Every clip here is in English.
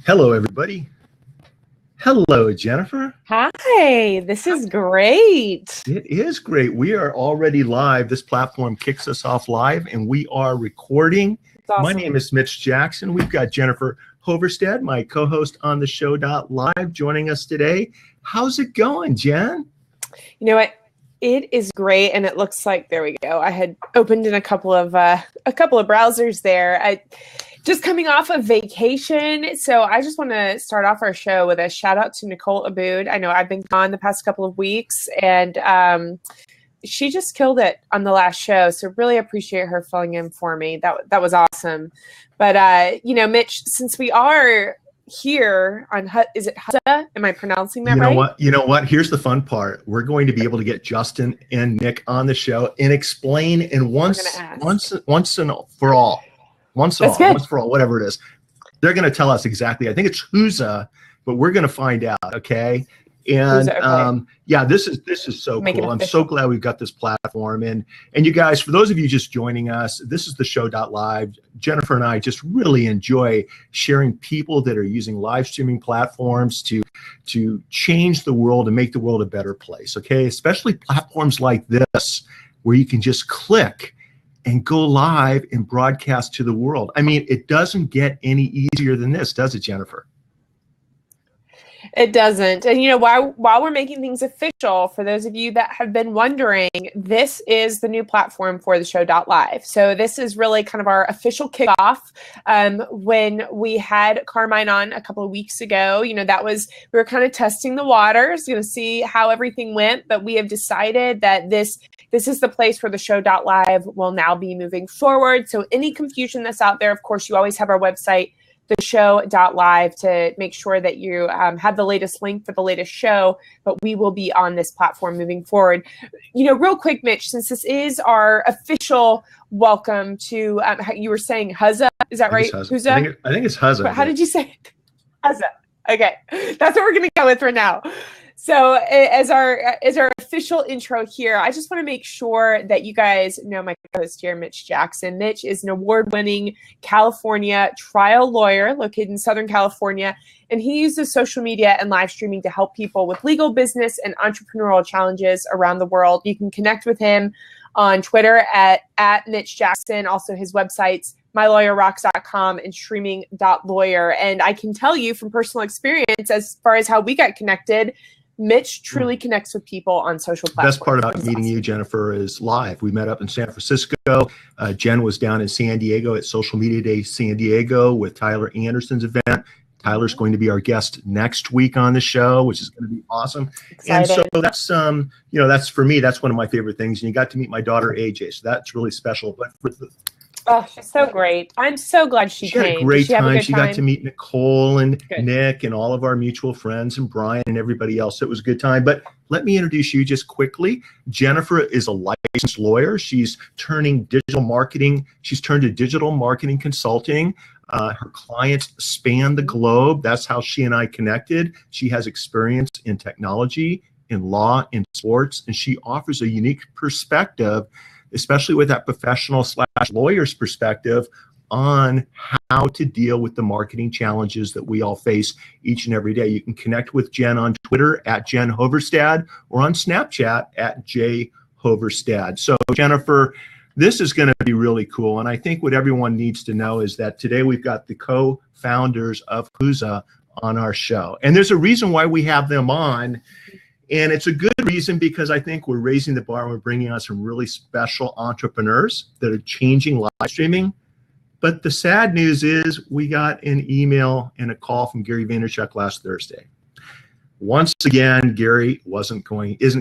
Hello, everybody. Hello, Jennifer. Hi, this is great. It is great. We are already live. This platform kicks us off live, and we are recording. Awesome. My name is Mitch Jackson. We've got Jennifer Hoverstad, my co-host on TheShow.live, joining us today. How's it going, Jen? You know what? It is great, and it looks like there we go. I had opened in a couple of browsers there. Just coming off of vacation, so I just want to start off our show with a shout out to Nicole Abood. I know I've been gone the past couple of weeks, and she just killed it on the last show. So really appreciate her filling in for me. That was awesome. But Mitch, since we are here on is it Huzza? Am I pronouncing that right? You know what? Here's the fun part. We're going to be able to get Justin and Nick on the show and explain in once and for all, whatever it is. They're going to tell us exactly. I think it's Huzza, but we're going to find out. Okay. And yeah, this is so cool. I'm so glad we've got this platform. And you guys, for those of you just joining us, this is TheShow.live. Jennifer and I just really enjoy sharing people that are using live streaming platforms to change the world and make the world a better place. Okay, especially platforms like this where you can just click and go live and broadcast to the world. I mean, it doesn't get any easier than this, does it, Jennifer? It doesn't. And while we're making things official, for those of you that have been wondering, this is the new platform for TheShow.live. So this is really kind of our official kickoff. When we had Carmine on a couple of weeks ago, we were kind of testing the waters, see how everything went. But we have decided that this is the place where TheShow.live will now be moving forward. So any confusion that's out there, of course, you always have our website, TheShow.live, to make sure that you have the latest link for the latest show, but we will be on this platform moving forward. Real quick, Mitch, since this is our official welcome to, you were saying Huzza, is that right? Huzza? I think it's Huzza. How did you say it? Huzza. Okay, that's what we're going to go with for now. So as our official intro here, I just want to make sure that you guys know my co-host here, Mitch Jackson. Mitch is an award-winning California trial lawyer located in Southern California, and he uses social media and live streaming to help people with legal, business, and entrepreneurial challenges around the world. You can connect with him on Twitter at Mitch Jackson, also his websites, mylawyerrocks.com and streaming.lawyer. And I can tell you from personal experience, as far as how we got connected, Mitch truly connects with people on social platforms. The best part about meeting you, Jennifer, is live. We met up in San Francisco. Jen was down in San Diego at Social Media Day San Diego with Tyler Anderson's event. Tyler's going to be our guest next week on the show, which is going to be awesome. Exciting. And so that's that's for me, that's one of my favorite things. And you got to meet my daughter AJ, so that's really special. But oh, she's so great. I'm so glad she came. Had a great time. She got to meet Nicole and Nick and all of our mutual friends and Brian and everybody else. It was a good time. But let me introduce you just quickly. Jennifer is a licensed lawyer. She's turned to digital marketing consulting. Her clients span the globe. That's how she and I connected. She has experience in technology, in law, in sports, and she offers a unique perspective, especially with that professional/lawyer's perspective on how to deal with the marketing challenges that we all face each and every day. You can connect with Jen on Twitter at Jen Hoverstad or on Snapchat at J Hoverstad. So Jennifer, this is going to be really cool. And I think what everyone needs to know is that today we've got the co-founders of Huzza on our show. And there's a reason why we have them on. And it's a good reason because I think we're raising the bar and we're bringing on some really special entrepreneurs that are changing live streaming. But the sad news is we got an email and a call from Gary Vaynerchuk last Thursday. Once again, Gary isn't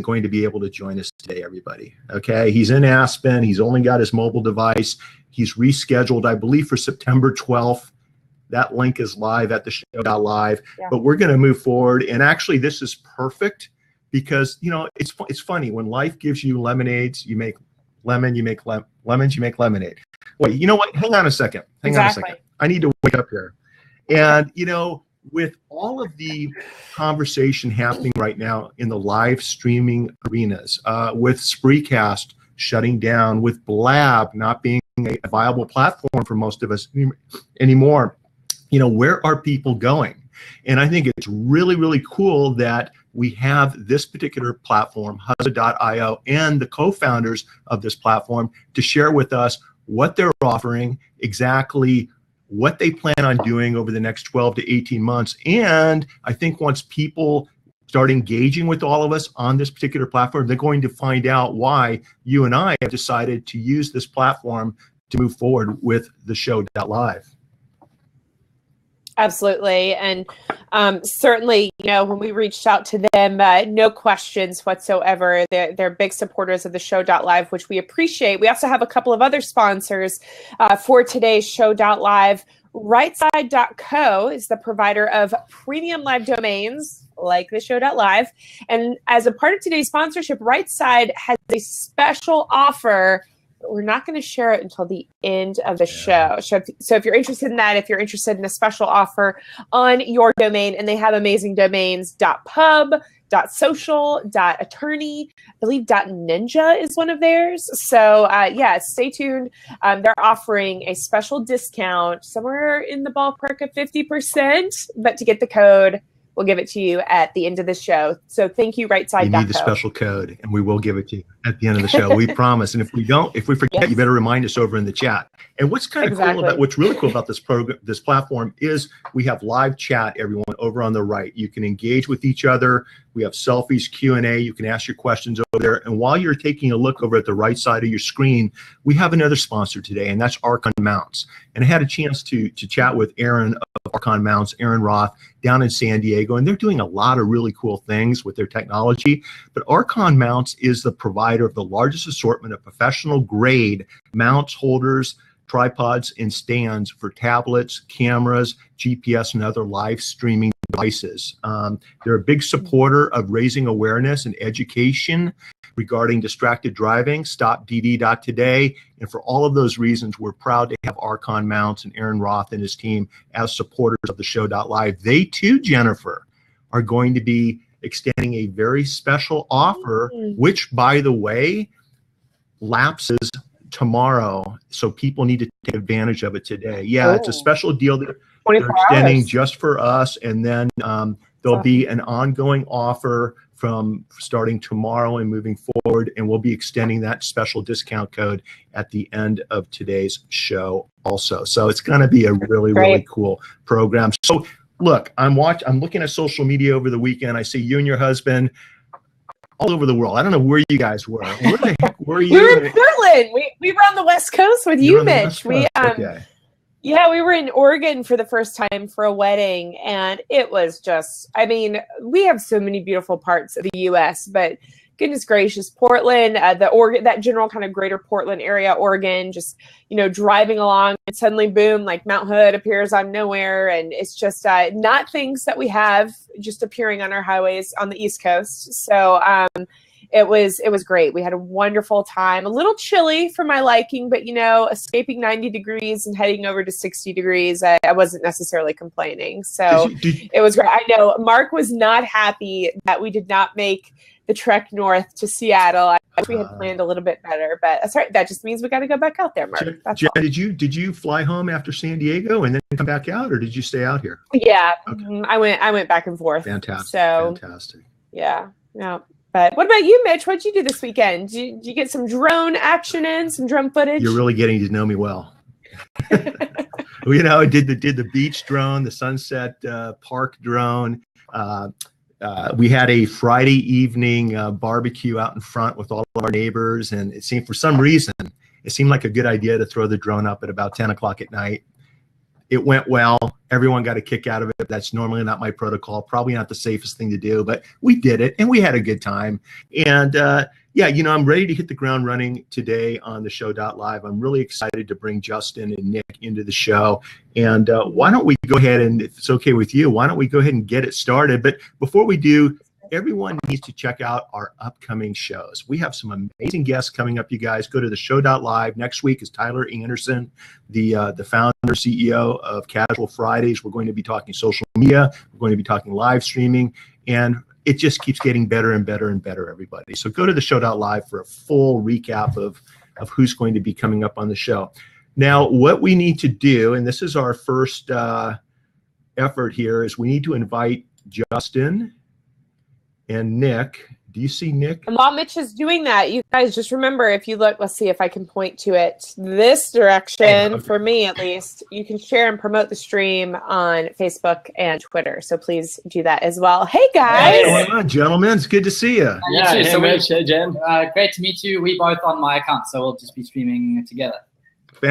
going to be able to join us today, everybody. Okay, he's in Aspen. He's only got his mobile device. He's rescheduled, I believe, for September 12th. That link is live at TheShow.live. Yeah. But we're going to move forward. And actually, this is perfect. Because, it's funny. When life gives you lemonades, you make lemons, you make lemonade. Wait, you know what? Hang on a second. Hang on a second. I need to wake up here. And, with all of the conversation happening right now in the live streaming arenas, with Spreecast shutting down, with Blab not being a viable platform for most of us anymore, where are people going? And I think it's really, really cool that we have this particular platform, Huzza.io, and the co-founders of this platform to share with us what they're offering, exactly what they plan on doing over the next 12 to 18 months. And I think once people start engaging with all of us on this particular platform, they're going to find out why you and I have decided to use this platform to move forward with TheShow.live. Absolutely. And certainly, when we reached out to them, no questions whatsoever. They're big supporters of the show.live, which we appreciate. We also have a couple of other sponsors for today's show.live. Rightside.co is the provider of premium live domains like the show.live. And as a part of today's sponsorship, Rightside has a special offer. We're not going to share it until the end of the show. So if you're interested in that, if you're interested in a special offer on your domain, and they have amazing domains, .pub, .social, .attorney, I believe .ninja is one of theirs. So stay tuned. They're offering a special discount somewhere in the ballpark of 50%, but to get the code, we'll give it to you at the end of the show. So thank you, Rightside.co. You need the special code, and we will give it to you at the end of the show. We promise. And if we forget, you better remind us over in the chat. And what's kind of cool about, what's really cool about this program, this platform, is we have live chat, everyone, over on the right. You can engage with each other. We have selfies, Q&A. You can ask your questions over there. And while you're taking a look over at the right side of your screen, we have another sponsor today, and that's Archon Mounts. And I had a chance to chat with Aaron of Archon Mounts, Aaron Roth, down in San Diego, and they're doing a lot of really cool things with their technology. But Archon Mounts is the provider of the largest assortment of professional grade mounts, holders, tripods, and stands for tablets, cameras, GPS, and other live streaming devices. They're a big supporter of raising awareness and education regarding distracted driving, StopDD.today. And for all of those reasons, we're proud to have Archon Mounts and Aaron Roth and his team as supporters of the show.live. They too, Jennifer, are going to be extending a very special offer, which, by the way, lapses tomorrow. So people need to take advantage of it today. Yeah, it's a special deal that they're extending just for us. And then there'll be an ongoing offer from starting tomorrow and moving forward, and we'll be extending that special discount code at the end of today's show also. So it's going to be a really, really cool program. So look, I'm looking at social media over the weekend. I see you and your husband all over the world. I don't know where you guys were. Where the heck were you? We were in Portland. We were on the West Coast with you, Mitch. Yeah, we were in Oregon for the first time for a wedding, and it was just, we have so many beautiful parts of the U.S., but goodness gracious, Portland, that general kind of greater Portland area, Oregon, just, driving along, and suddenly, boom, like Mount Hood appears out of nowhere, and it's just not things that we have just appearing on our highways on the East Coast. So it was great. We had a wonderful time. A little chilly for my liking, but escaping 90 degrees and heading over to 60 degrees, I wasn't necessarily complaining. So it was great. I know Mark was not happy that we did not make the trek north to Seattle. I wish we had planned a little bit better, but that's right. That just means we got to go back out there, Mark. Jen, did you fly home after San Diego and then come back out, or did you stay out here? Yeah, okay. I went back and forth. Fantastic. So fantastic. Yeah. But what about you, Mitch? What'd you do this weekend? Did you get some drone action in, some drone footage? You're really getting to know me well. I did the beach drone, the sunset park drone. We had a Friday evening barbecue out in front with all of our neighbors, and it seemed, for some reason, like a good idea to throw the drone up at about 10 o'clock at night. It went well. Everyone got a kick out of it. That's normally not my protocol, probably not the safest thing to do, but we did it and we had a good time. And I'm ready to hit the ground running today on the show.live. I'm really excited to bring Justin and Nick into the show. And why don't we go ahead, and if it's okay with you, why don't we go ahead and get it started? But before we do, everyone needs to check out our upcoming shows. We have some amazing guests coming up, you guys. Go to the show.live. Next week is Tyler Anderson, the founder, CEO of Casual Fridays. We're going to be talking social media. We're going to be talking live streaming. And it just keeps getting better and better and better, everybody. So go to the show.live for a full recap of who's going to be coming up on the show. Now, what we need to do, and this is our first effort here is we need to invite Justin and Nick. Do you see Nick? And while Mitch is doing that, you guys just remember, if you look, let's see if I can point to it this direction, for me at least, you can share and promote the stream on Facebook and Twitter. So please do that as well. Hey, guys. Hey, what's going on, gentlemen? It's good to see you. Yeah, Hey, so Mitch, hey, Jen. great to meet you. We both on my account, so we'll just be streaming together.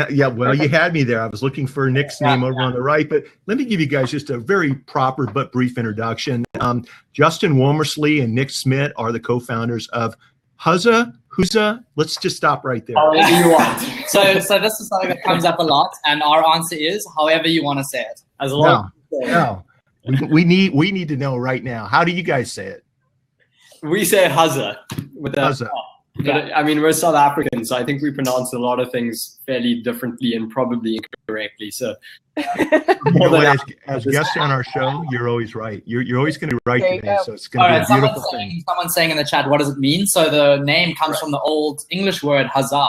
Yeah, well, you had me there. I was looking for Nick's name over on the right, but let me give you guys just a very proper but brief introduction. Justin Womersley and Nick Smit are the co-founders of Huzza. Let's just stop right there. However you want. So this is something that comes up a lot, and our answer is however you want to say it. As long No. We need to know right now. How do you guys say it? We say Huzza with a Huzza. But I mean, we're South Africans, so I think we pronounce a lot of things fairly differently and probably incorrectly. So, as guests on our show, you're always right. You're always going to be right today. So it's going to be a beautiful thing. Someone's saying in the chat, what does it mean? So the name comes from the old English word Huzza,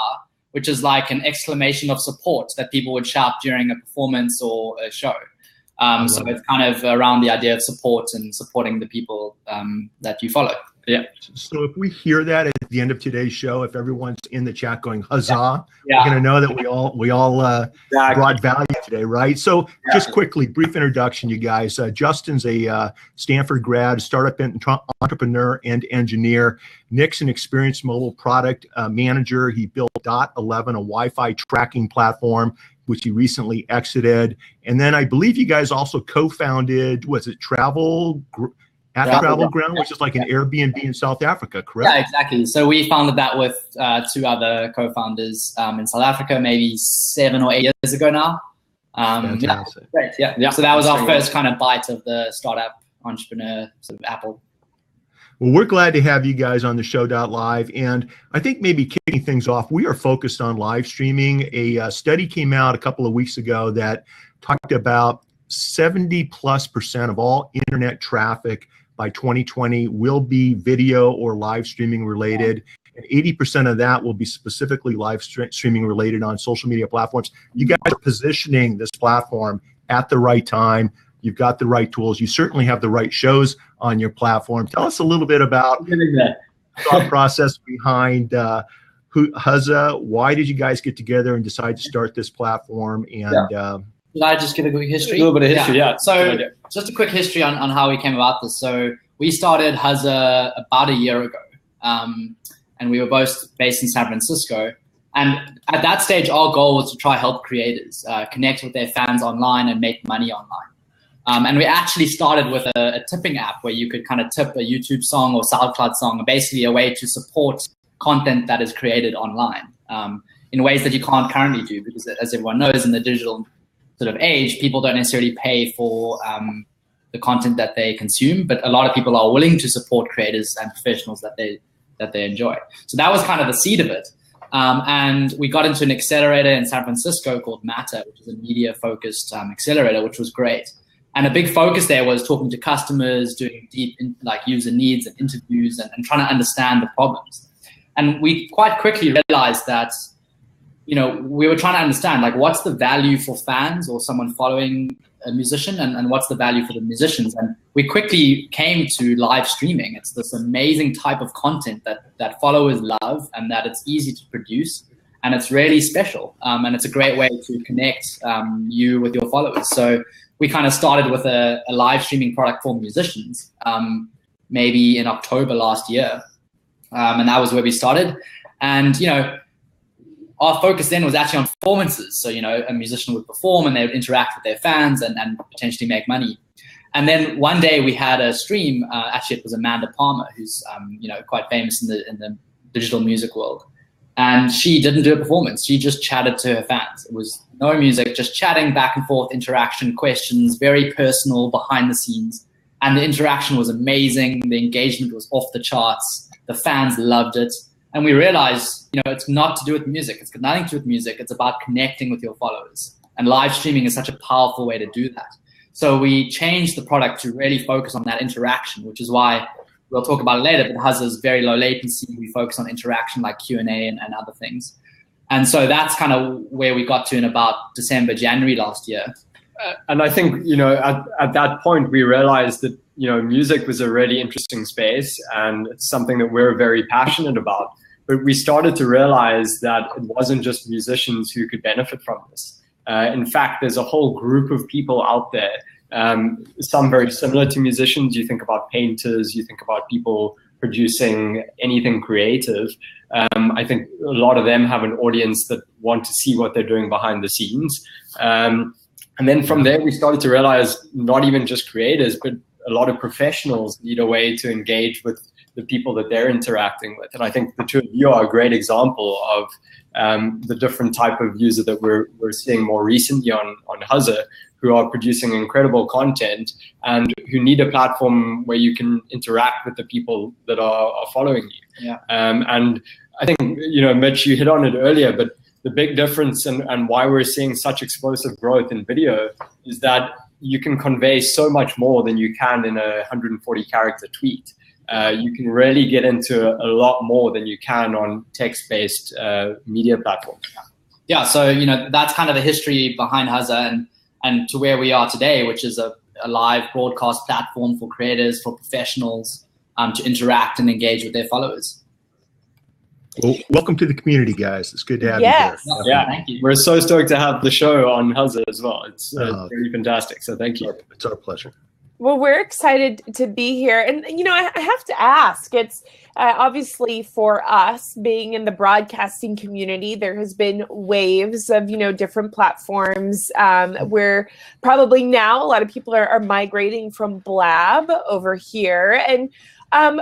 which is like an exclamation of support that people would shout during a performance or a show. So it's kind of around the idea of support and supporting the people that you follow. Yeah. So if we hear that at the end of today's show, if everyone's in the chat going huzzah, we're going to know that we all brought value today, right? So just quickly, brief introduction, you guys. Justin's a Stanford grad, startup entrepreneur and engineer. Nick's an experienced mobile product manager. He built .11, a Wi-Fi tracking platform, which he recently exited. And then I believe you guys also co-founded, was it Travel Ground, which is like an Airbnb in South Africa, correct? Yeah, exactly. So we founded that with two other co-founders in South Africa, maybe 7 or 8 years ago now. Fantastic. Great. Yeah. So that was our first kind of bite of the startup entrepreneur sort of apple. Well, we're glad to have you guys on the Show.live. And I think maybe kicking things off, we are focused on live streaming. A study came out a couple of weeks ago that talked about 70+% of all internet traffic by 2020 will be video or live streaming related. And 80% of that will be specifically live streaming related on social media platforms. You guys are positioning this platform at the right time. You've got the right tools. You certainly have the right shows on your platform. Tell us a little bit about the thought process behind Huzza. Why did you guys get together and decide to start this platform? And Did I just give a quick history? A little bit of history, yeah. So just a quick history on how we came about this. So we started Huzza about a year ago, and we were both based in San Francisco. And at that stage, our goal was to try help creators connect with their fans online and make money online. And we actually started with a tipping app where you could kind of tip a YouTube song or SoundCloud song, basically a way to support content that is created online in ways that you can't currently do, because as everyone knows, in the digital sort of age, people don't necessarily pay for the content that they consume, but a lot of people are willing to support creators and professionals that they enjoy. So that was kind of the seed of it. And we got into an accelerator in San Francisco called Matter, which is a media-focused accelerator, which was great. And a big focus there was talking to customers, doing deep user needs and interviews and trying to understand the problems. And we quite quickly realized that we were trying to understand, what's the value for fans or someone following a musician and what's the value for the musicians. And we quickly came to live streaming. It's this amazing type of content that followers love and that it's easy to produce. And it's really special. And it's a great way to connect you with your followers. So we kind of started with a live streaming product for musicians, maybe in October last year. And that was where we started. And, our focus then was actually on performances. So, a musician would perform and they would interact with their fans and potentially make money. And then one day we had a stream, actually it was Amanda Palmer, who's, quite famous in the digital music world. And she didn't do a performance. She just chatted to her fans. It was no music, just chatting back and forth, interaction, questions, very personal, behind the scenes. And the interaction was amazing. The engagement was off the charts. The fans loved it. And we realized, it's not to do with music. It's got nothing to do with music. It's about connecting with your followers. And live streaming is such a powerful way to do that. So we changed the product to really focus on that interaction, which is why we'll talk about it later, but Huzza is very low latency. We focus on interaction like Q&A and other things. And so that's kind of where we got to in about December, January last year. And I think, at that point, we realized that, music was a really interesting space, and it's something that we're very passionate about. But we started to realize that it wasn't just musicians who could benefit from this. In fact, there's a whole group of people out there, some very similar to musicians. You think about painters, you think about people producing anything creative. I think a lot of them have an audience that want to see what they're doing behind the scenes. And then from there, we started to realize not even just creators, but a lot of professionals need a way to engage with the people that they're interacting with. And I think the two of you are a great example of the different type of user that we're seeing more recently on Huzza, who are producing incredible content and who need a platform where you can interact with the people that are following you. Yeah. And I think, Mitch, you hit on it earlier, but the big difference and why we're seeing such explosive growth in video is that you can convey so much more than you can in a 140 character tweet. You can really get into a lot more than you can on text-based media platforms. Yeah, so that's kind of the history behind Huzza and to where we are today, which is a live broadcast platform for creators, for professionals to interact and engage with their followers. Well, welcome to the community, guys. It's good to have Yes. you here. Yeah, thank you. We're so stoked to have the show on Huzza as well. It's really fantastic. So thank you. It's our pleasure. Well, we're excited to be here. And, I have to ask, it's obviously for us being in the broadcasting community, there has been waves of, different platforms where probably now a lot of people are migrating from Blab over here. And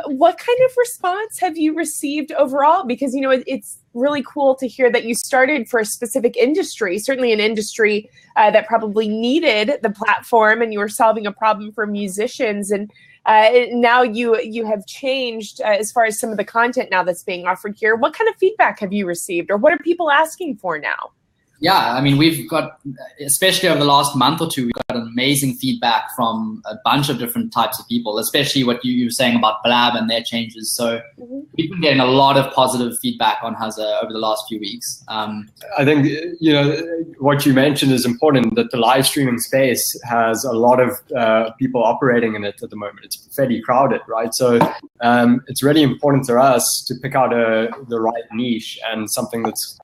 what kind of response have you received overall? Because, it's really cool to hear that you started for a specific industry, certainly an industry that probably needed the platform, and you were solving a problem for musicians. And now you have changed as far as some of the content now that's being offered here. What kind of feedback have you received, or what are people asking for now? Yeah, I mean, we've got, especially over the last month or two, we've got amazing feedback from a bunch of different types of people, especially what you were saying about Blab and their changes. So we've been getting a lot of positive feedback on Huzza over the last few weeks. I think, what you mentioned is important, that the live streaming space has a lot of people operating in it at the moment. It's fairly crowded, right? So it's really important to us to pick out the right niche and something that's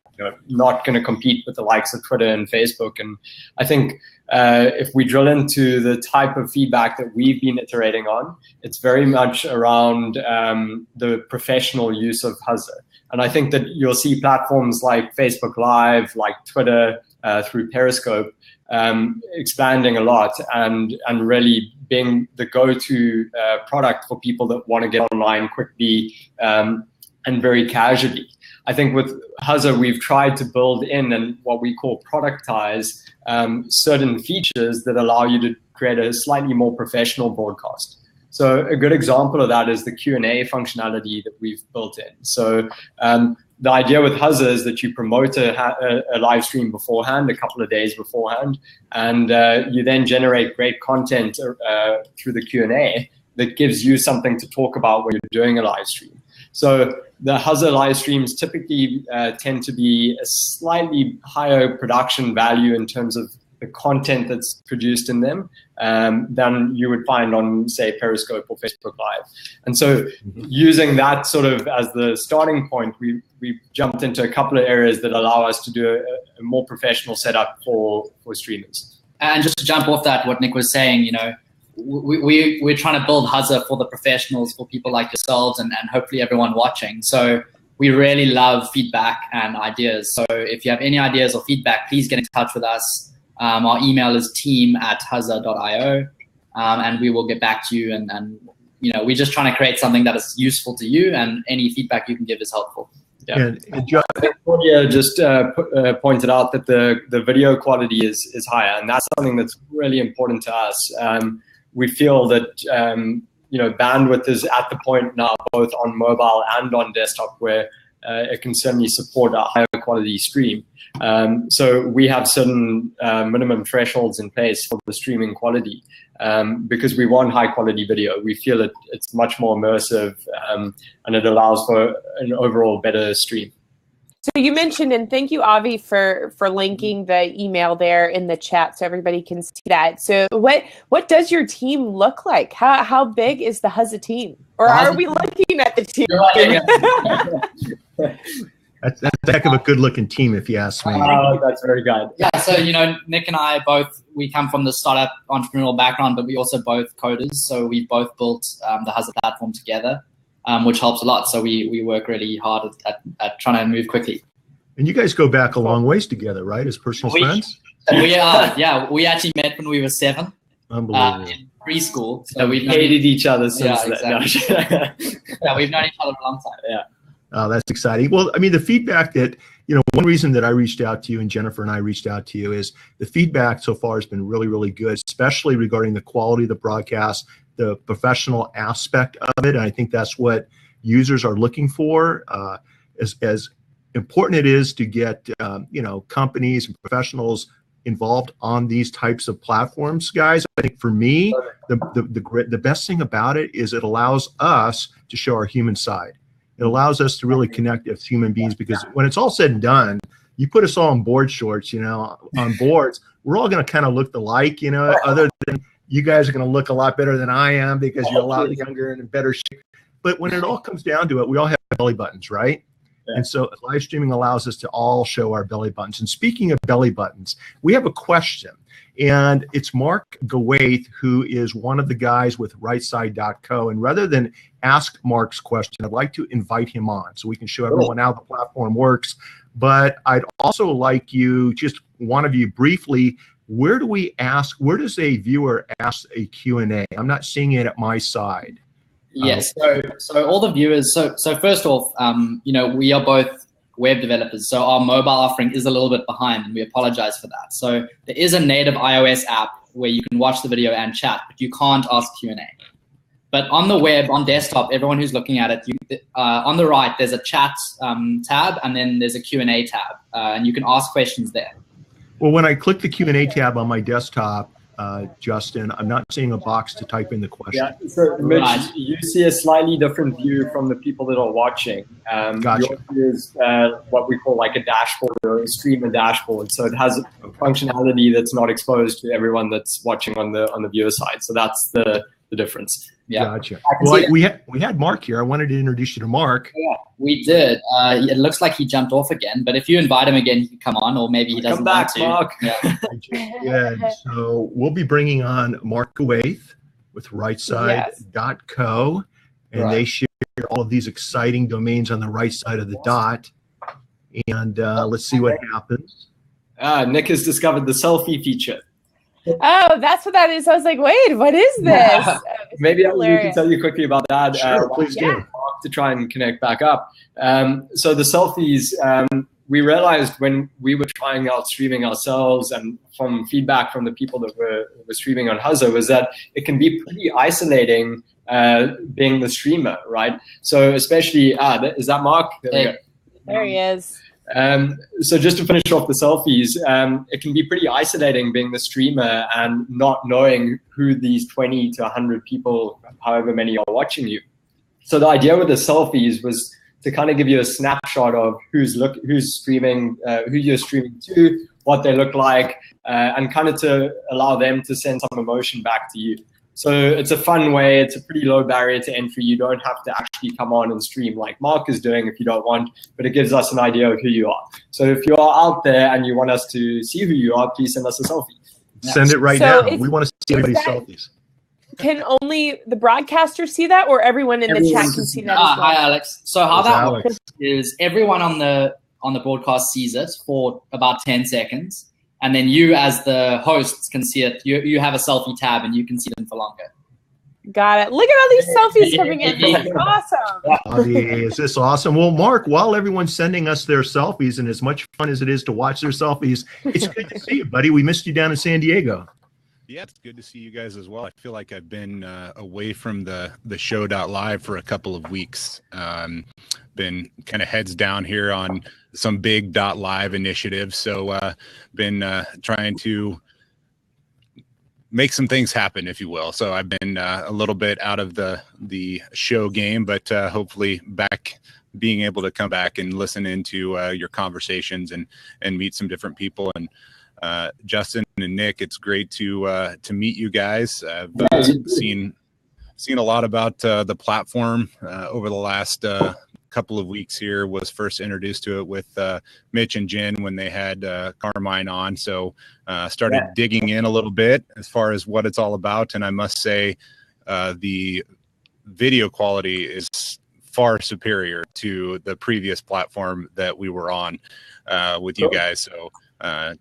not going to compete with the likes of Twitter and Facebook. And I think if we drill into the type of feedback that we've been iterating on, it's very much around the professional use of Huzza. And I think that you'll see platforms like Facebook Live, like Twitter, through Periscope, expanding a lot and really being the go-to product for people that want to get online quickly and very casually. I think with Huzza, we've tried to build in and what we call productize certain features that allow you to create a slightly more professional broadcast. So a good example of that is the Q&A functionality that we've built in. So the idea with Huzza is that you promote a live stream beforehand, a couple of days beforehand, and you then generate great content through the Q&A that gives you something to talk about when you're doing a live stream. So the Huzza live streams typically tend to be a slightly higher production value in terms of the content that's produced in them than you would find on, say, Periscope or Facebook Live. And so using that sort of as the starting point, we jumped into a couple of areas that allow us to do a more professional setup for streamers. And just to jump off that, what Nick was saying, we're trying to build Huzza for the professionals, for people like yourselves and hopefully everyone watching. So we really love feedback and ideas. So if you have any ideas or feedback, please get in touch with us. Our email is team@huzza.io, and we will get back to you. And we're just trying to create something that is useful to you, and any feedback you can give is helpful. Yeah. And John, Claudia just pointed out that the video quality is higher, and that's something that's really important to us. We feel that bandwidth is at the point now, both on mobile and on desktop, where it can certainly support a higher quality stream. So we have certain minimum thresholds in place for the streaming quality because we want high quality video. We feel it's much more immersive and it allows for an overall better stream. So you mentioned, and thank you, Avi, for linking the email there in the chat so everybody can see that. So what does your team look like? How big is the Huzza team? Or are we looking at the team? That's a heck of a good-looking team, if you ask me. Oh, that's very good. Yeah, so Nick and I we come from the startup entrepreneurial background, but we also both coders. So we both built the Huzza platform together, which helps a lot. So we work really hard at trying to move quickly. And you guys go back a long ways together, right? As personal friends? We actually met when we were 7. Unbelievable. In preschool. So we've hated each other since then. Exactly. Yeah, we've known each other for a long time. Yeah. Oh, that's exciting. Well, I mean, the feedback that, one reason that I reached out to you and Jennifer and I reached out to you is the feedback so far has been really, really good, especially regarding the quality of the broadcast, the professional aspect of it. And I think that's what users are looking for. As important it is to get, companies and professionals involved on these types of platforms, guys. I think for me, the best thing about it is it allows us to show our human side. It allows us to really connect as human beings, because when it's all said and done, you put us all on board shorts, on boards, we're all going to kind of look alike, other than you guys are going to look a lot better than I am because you're a lot younger and in better shape. But when it all comes down to it, we all have belly buttons, right? Yeah. And so live streaming allows us to all show our belly buttons. And speaking of belly buttons, we have a question. And it's Mark Gawaith, who is one of the guys with rightside.co. And rather than ask Mark's question, I'd like to invite him on so we can show everyone how the platform works. But I'd also like you, just one of you briefly, where does a viewer ask a Q&A? I'm not seeing it at my side. Yes, so all the viewers, so first off, we are both web developers, so our mobile offering is a little bit behind, and we apologize for that. So there is a native iOS app where you can watch the video and chat, but you can't ask Q&A. But on the web, on desktop, everyone who's looking at it, on the right, there's a chat tab, and then there's a Q&A tab, and you can ask questions there. Well, when I click the Q&A tab on my desktop, Justin, I'm not seeing a box to type in the question. Yeah, so Mitch, you see a slightly different view from the people that are watching. Gotcha. Yours is what we call like a dashboard or a streamer dashboard. So it has a functionality that's not exposed to everyone that's watching on the viewer side. So that's the difference. Yeah. Gotcha. Well, we had Mark here. I wanted to introduce you to Mark. Yeah, we did. It looks like he jumped off again, but if you invite him again, he can come on, or maybe he doesn't want to. Mark. Yeah. So we'll be bringing on Mark Gawaith with rightside.co, and they share all of these exciting domains on the right side of the dot. And let's see what happens. Nick has discovered the selfie feature. Oh, that's what that is. I was like, wait, what is this? Maybe you can tell you quickly about that. Sure, please do. To try and connect back up. So the selfies, we realized when we were trying out streaming ourselves, and from feedback from the people that were streaming on Huzza, was that it can be pretty isolating being the streamer, right? So especially, is that Mark? There he is. So just to finish off the selfies, it can be pretty isolating being the streamer and not knowing who these 20 to 100 people, however many, are watching you. So the idea with the selfies was to kind of give you a snapshot of who's streaming, who you're streaming to, what they look like, and kind of to allow them to send some emotion back to you. So it's a fun way. It's a pretty low barrier to entry. You don't have to actually come on and stream like Mark is doing if you don't want, but it gives us an idea of who you are. So if you are out there and you want us to see who you are, please send us a selfie. Send it right now. We want to see everybody's selfies. Can only the broadcaster see that, or everyone in the chat can see that as well? Hi, Alex. So how that works is everyone on the broadcast sees it for about 10 seconds. And then you, as the hosts, can see it. You have a selfie tab, and you can see them for longer. Got it. Look at all these selfies coming in. This is awesome. Is this awesome? Well, Mark, while everyone's sending us their selfies, and as much fun as it is to watch their selfies, it's good to see you, buddy. We missed you down in San Diego. Yeah, it's good to see you guys as well. I feel like I've been away from the show.live for a couple of weeks. Been kind of heads down here on some big .live initiatives. So been trying to make some things happen, if you will. So I've been a little bit out of the show game, but hopefully back being able to come back and listen into your conversations and meet some different people. And Justin and Nick, it's great to meet you guys. I've seen a lot about the platform over the last couple of weeks here. Was first introduced to it with Mitch and Jen when they had Carmine on. So started digging in a little bit as far as what it's all about. And I must say the video quality is far superior to the previous platform that we were on with you guys. So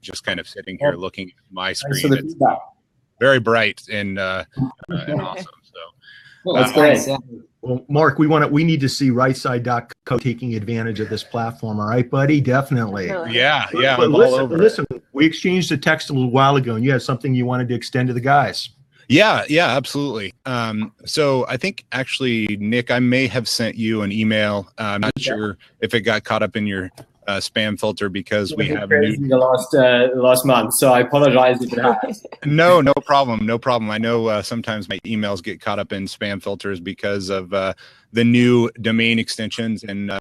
just kind of sitting here looking at my screen, it's very bright and awesome. So that's great. Yeah. Well, Mark, we need to see rightside.co taking advantage of this platform. All right, buddy? Definitely. Yeah. But I'm all over listen, we exchanged a text a little while ago, and you had something you wanted to extend to the guys. Yeah, absolutely. So I think actually, Nick, I may have sent you an email. I'm not sure if it got caught up in your spam filter because we have the last month. So I apologize if it has. No problem. I know sometimes my emails get caught up in spam filters because of the new domain extensions and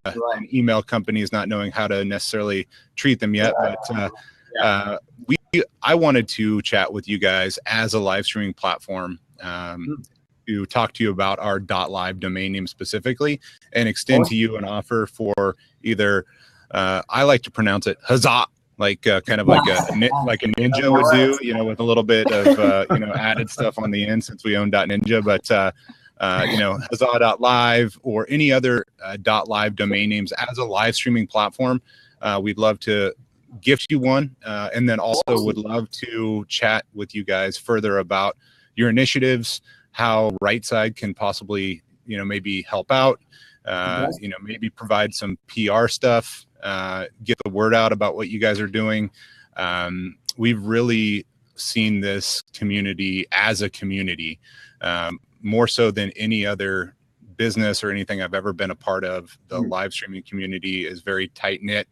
email companies not knowing how to necessarily treat them yet. But I wanted to chat with you guys as a live streaming platform to talk to you about our .live domain name specifically and extend to you an offer for either I like to pronounce it Huzza, like kind of like a ninja would do, with a little bit of added stuff on the end since we own .ninja, but Huzza.live or any other .live domain names as a live streaming platform. We'd love to gift you one, and then also would love to chat with you guys further about your initiatives, how RightSide can possibly maybe help out, maybe provide some PR stuff, get the word out about what you guys are doing. We've really seen this community as a community, more so than any other business or anything I've ever been a part of. The live streaming community is very tight knit.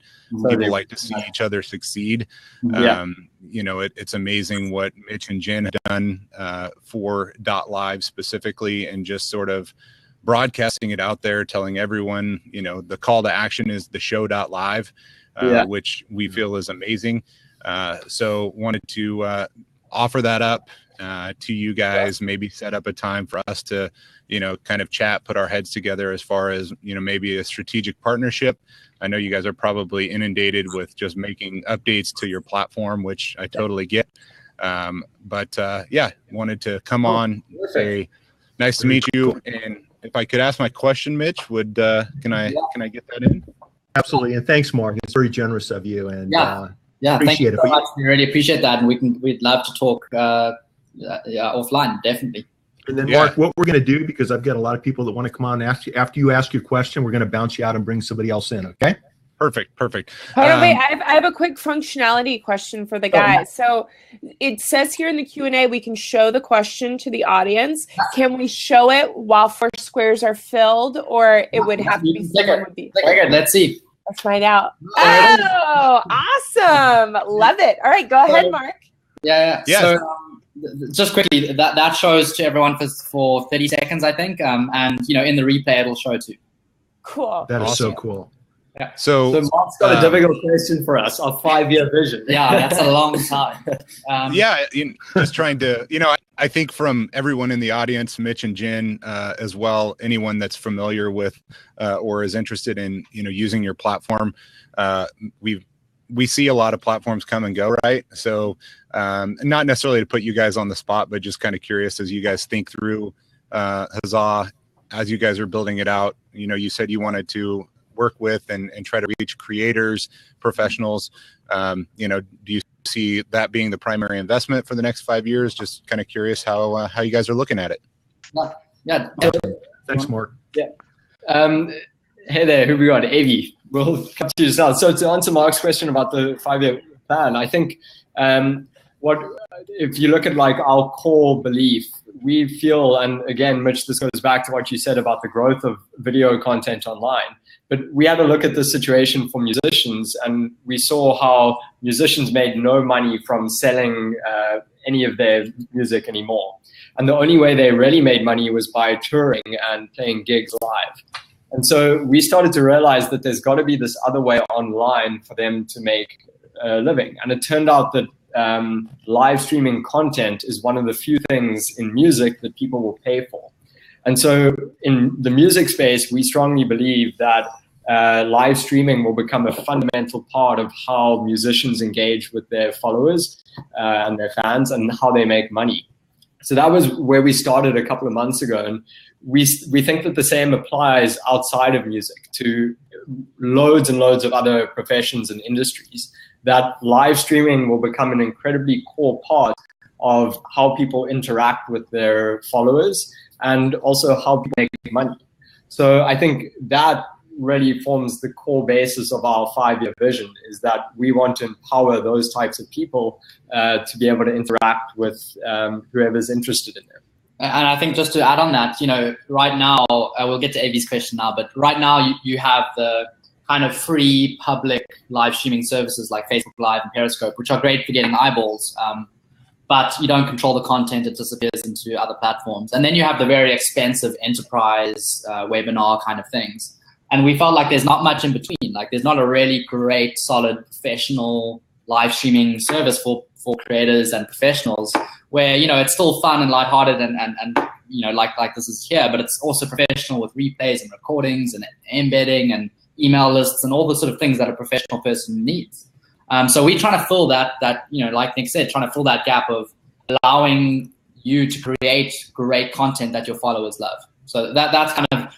People like to see each other succeed. It's amazing what Mitch and Jen have done for .live specifically, and just sort of broadcasting it out there, telling everyone, the call to action is TheShow.live, which we feel is amazing. So wanted to offer that up to you guys, maybe set up a time for us to, kind of chat, put our heads together as far as, maybe a strategic partnership. I know you guys are probably inundated with just making updates to your platform, which I totally get. But wanted to come on, say nice to meet you. And if I could ask my question, Mitch, can I get that in? Absolutely. And thanks, Mark. It's very generous of you. And thank you so much. We really appreciate that. And we'd love to talk offline, definitely. And then, Mark, what we're going to do, because I've got a lot of people that want to come on and ask you, after you ask your question, we're going to bounce you out and bring somebody else in, okay? Perfect. Hold on, wait, I have a quick functionality question for the guys. So it says here in the Q&A, we can show the question to the audience. Can we show it while 4 squares are filled, or it would have to be someone would be? Let's see. Let's find out. Oh, awesome. Love it. All right, go ahead, Mark. Yeah. So just quickly, that shows to everyone for 30 seconds, I think. And, in the replay, it'll show too. Cool. That is so cool. Yeah. So Mark's got a difficult question for us, our 5-year vision. Yeah, that's a long time. Just trying to, I think from everyone in the audience, Mitch and Jen as well, anyone that's familiar with or is interested in, using your platform, we see a lot of platforms come and go, right? So not necessarily to put you guys on the spot, but just kind of curious as you guys think through Huzza, as you guys are building it out. You said you wanted to work with and try to reach creators, professionals. Do you see that being the primary investment for the next 5 years? Just kind of curious how you guys are looking at it. Yeah. Thanks, Mark. Yeah. Hey there, who we got? Avi. We'll come to yourself. So to answer Mark's question about the 5-year plan, I think if you look at like our core belief, we feel, and again, Mitch, this goes back to what you said about the growth of video content online. But we had a look at the situation for musicians, and we saw how musicians made no money from selling any of their music anymore. And the only way they really made money was by touring and playing gigs live. And so we started to realize that there's got to be this other way online for them to make a living. And it turned out that live streaming content is one of the few things in music that people will pay for. And so in the music space, we strongly believe that live streaming will become a fundamental part of how musicians engage with their followers and their fans and how they make money. So that was where we started a couple of months ago. And we think that the same applies outside of music to loads and loads of other professions and industries, that live streaming will become an incredibly core part of how people interact with their followers and also how people make money. So I think that really forms the core basis of our 5-year vision, is that we want to empower those types of people to be able to interact with whoever's interested in them. And I think just to add on that, right now, we'll get to AV's question now, but right now you have the kind of free public live streaming services like Facebook Live and Periscope, which are great for getting eyeballs, but you don't control the content, it disappears into other platforms. And then you have the very expensive enterprise webinar kind of things. And we felt like there's not much in between. Like there's not a really great, solid, professional live streaming service for creators and professionals where, it's still fun and lighthearted and like this is here, but it's also professional with replays and recordings and embedding and email lists and all the sort of things that a professional person needs. So we're trying to fill that, like Nick said, trying to fill that gap of allowing you to create great content that your followers love. So that's kind of,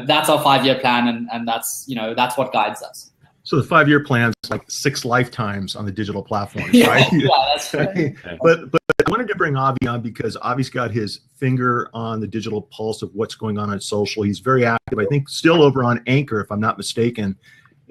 that's our 5-year plan, and that's what guides us. So the 5-year plan is like 6 lifetimes on the digital platforms, yeah, right? Yeah, that's right. But I wanted to bring Avi on because Avi's got his finger on the digital pulse of what's going on social. He's very active, I think, still over on Anchor, if I'm not mistaken.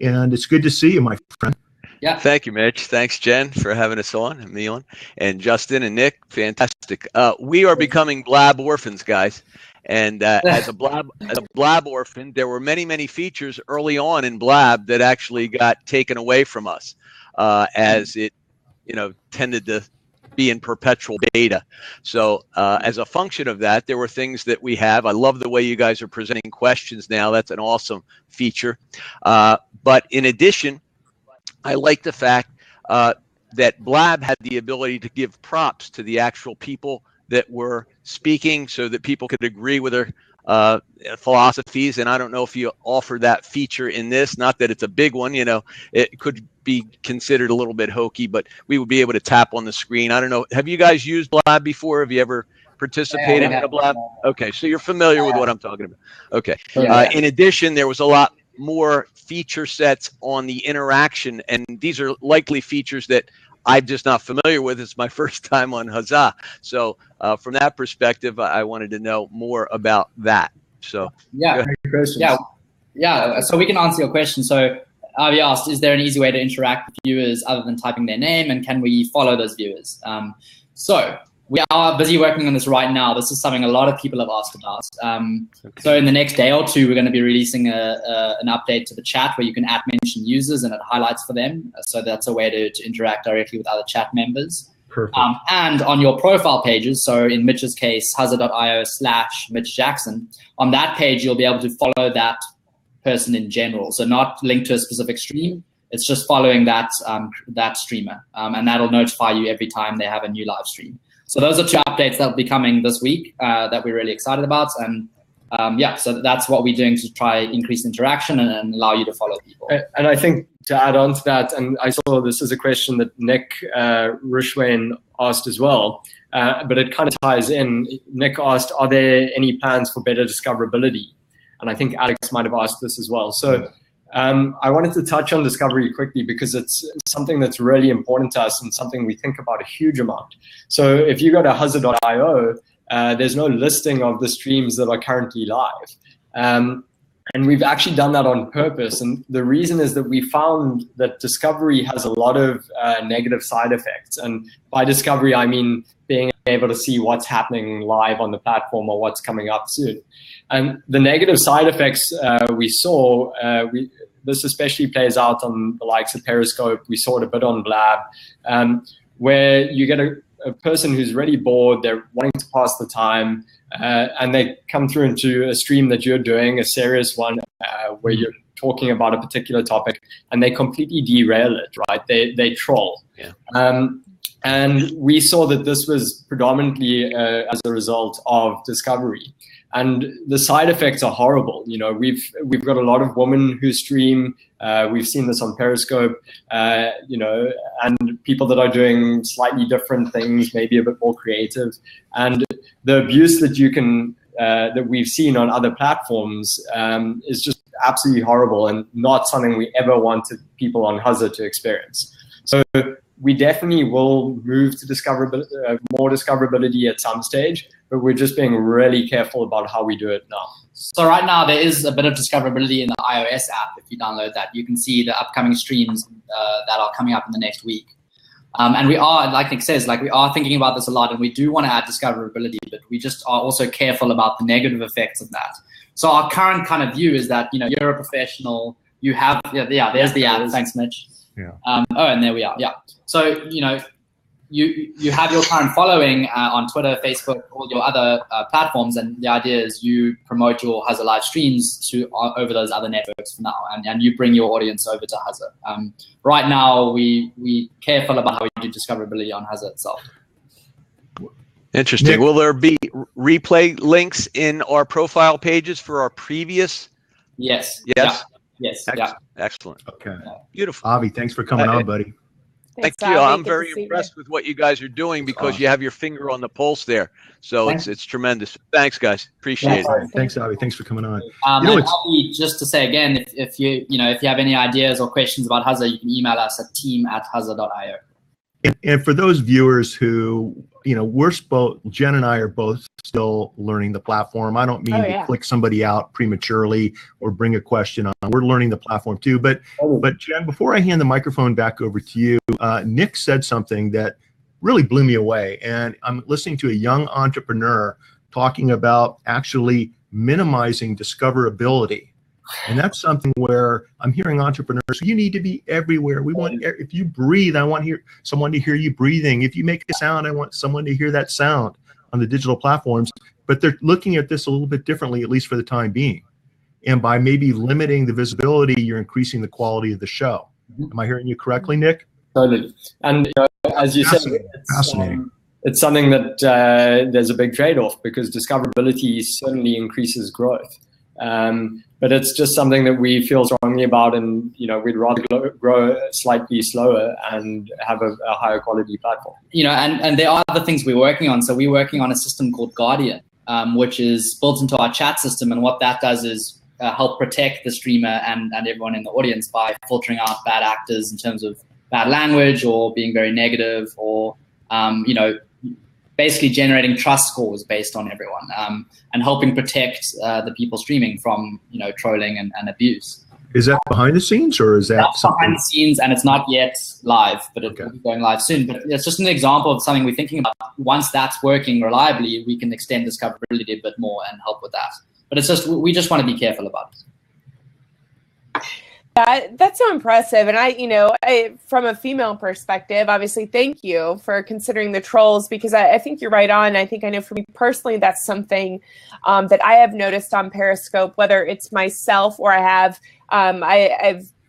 And it's good to see you, my friend. Yeah. Thank you, Mitch. Thanks, Jen, for having us on, and me on, and Justin and Nick. Fantastic. We are becoming Blab orphans, guys. And as a Blab orphan, there were many features early on in Blab that actually got taken away from us, as it, tended to be in perpetual beta. So as a function of that, there were things that we have. I love the way you guys are presenting questions now. That's an awesome feature. But in addition, I like the fact that Blab had the ability to give props to the actual people that were speaking so that people could agree with their philosophies. And I don't know if you offer that feature in this, not that it's a big one, it could be considered a little bit hokey, but we would be able to tap on the screen. I don't know. Have you guys used Blab before? Have you ever participated in a Blab? Okay, so you're familiar with what I'm talking about. Okay. In addition, there was a lot more feature sets on the interaction, and these are likely features that I'm just not familiar with. It's my first time on Huzza. So from that perspective, I wanted to know more about that. So yeah. So we can answer your question. So Avi asked, is there an easy way to interact with viewers other than typing their name, and can we follow those viewers? So we are busy working on this right now. This is something a lot of people have asked about. So in the next day or two, we're going to be releasing an update to the chat where you can mention users and it highlights for them. So that's a way to interact directly with other chat members. Perfect. And on your profile pages, so in Mitch's case, Huzza.io/Mitch Jackson, on that page, you'll be able to follow that person in general. So not linked to a specific stream. It's just following that streamer. And that'll notify you every time they have a new live stream. So those are 2 updates that will be coming this week that we're really excited about. And so that's what we're doing to try increase interaction and allow you to follow people. And I think to add on to that, and I saw this as a question that Nick Rushwain asked as well, but it kind of ties in. Nick asked, are there any plans for better discoverability? And I think Alex might have asked this as well. So I wanted to touch on discovery quickly because it's something that's really important to us and something we think about a huge amount. So if you go to Huzza.io, there's no listing of the streams that are currently live. And we've actually done that on purpose. And the reason is that we found that discovery has a lot of negative side effects. And by discovery, I mean being able to see what's happening live on the platform or what's coming up soon. And the negative side effects we saw, this especially plays out on the likes of Periscope. We saw it a bit on Blab, where you get a person who's really bored, they're wanting to pass the time, and they come through into a stream that you're doing, a serious one, where you're talking about a particular topic and they completely derail it, right? They troll. Yeah. And we saw that this was predominantly as a result of discovery. And the side effects are horrible. You know, we've got a lot of women who stream. We've seen this on Periscope, you know, and people that are doing slightly different things, maybe a bit more creative. And the abuse that you can that we've seen on other platforms is just absolutely horrible and not something we ever wanted people on Huzza to experience. So we definitely will move to more discoverability at some stage, but we're just being really careful about how we do it now. So right now there is a bit of discoverability in the iOS app. If you download that, you can see the upcoming streams that are coming up in the next week. And we are, like Nick says, like we are thinking about this a lot, and we do want to add discoverability, but we just are also careful about the negative effects of that. So our current kind of view is that, you know, you're a professional, you have, there's the app. Thanks, Mitch. Yeah. And there we are. Yeah. So, you know, you have your current following on Twitter, Facebook, all your other platforms, and the idea is you promote your Huzza live streams over those other networks for now, and you bring your audience over to Huzza. Right now, we careful about how we do discoverability on Huzza itself. Interesting. Nick? Will there be replay links in our profile pages for our previous? Yes. Yes. Yeah. Yes. Excellent. Okay. Beautiful. Avi, thanks for coming on, buddy. Thank Thanks, you. Avi. I'm Good to very see you. impressed with what you guys are doing because awesome. you have your finger on the pulse there. So it's tremendous. Thanks, guys. Appreciate it. Thanks, Avi. Thanks for coming on. And Avi, just to say again, if you have any ideas or questions about Huzza, you can email us at team@huzza.io. And for those viewers who, you know, Jen and I are both still learning the platform. I don't mean to click somebody out prematurely or bring a question on. We're learning the platform too. But Jen, before I hand the microphone back over to you, Nick said something that really blew me away. And I'm listening to a young entrepreneur talking about actually minimizing discoverability. And that's something where I'm hearing entrepreneurs, you need to be everywhere. We want, if you breathe, I want someone to hear you breathing. If you make a sound, I want someone to hear that sound on the digital platforms. But they're looking at this a little bit differently, at least for the time being. And by maybe limiting the visibility, you're increasing the quality of the show. Am I hearing you correctly, Nick? Totally. And as you said, Fascinating. It's something that there's a big trade-off because discoverability certainly increases growth. But it's just something that we feel strongly about, and you know, we'd rather grow slightly slower and have a higher quality platform. You know, and there are other things we're working on. So we're working on a system called Guardian, which is built into our chat system, and what that does is help protect the streamer and everyone in the audience by filtering out bad actors in terms of bad language or being very negative, or you know, basically generating trust scores based on everyone, and helping protect the people streaming from, you know, trolling and abuse. Is that behind the scenes, or is that That's behind the scenes, and it's not yet live, but it will be going live soon. But it's just an example of something we're thinking about. Once that's working reliably, we can extend discoverability a bit more and help with that. But it's just, we just want to be careful about it. That's so impressive. And from a female perspective, obviously, thank you for considering the trolls, because I think you're right on. I think I know for me personally, that's something that I have noticed on Periscope, whether it's myself or I've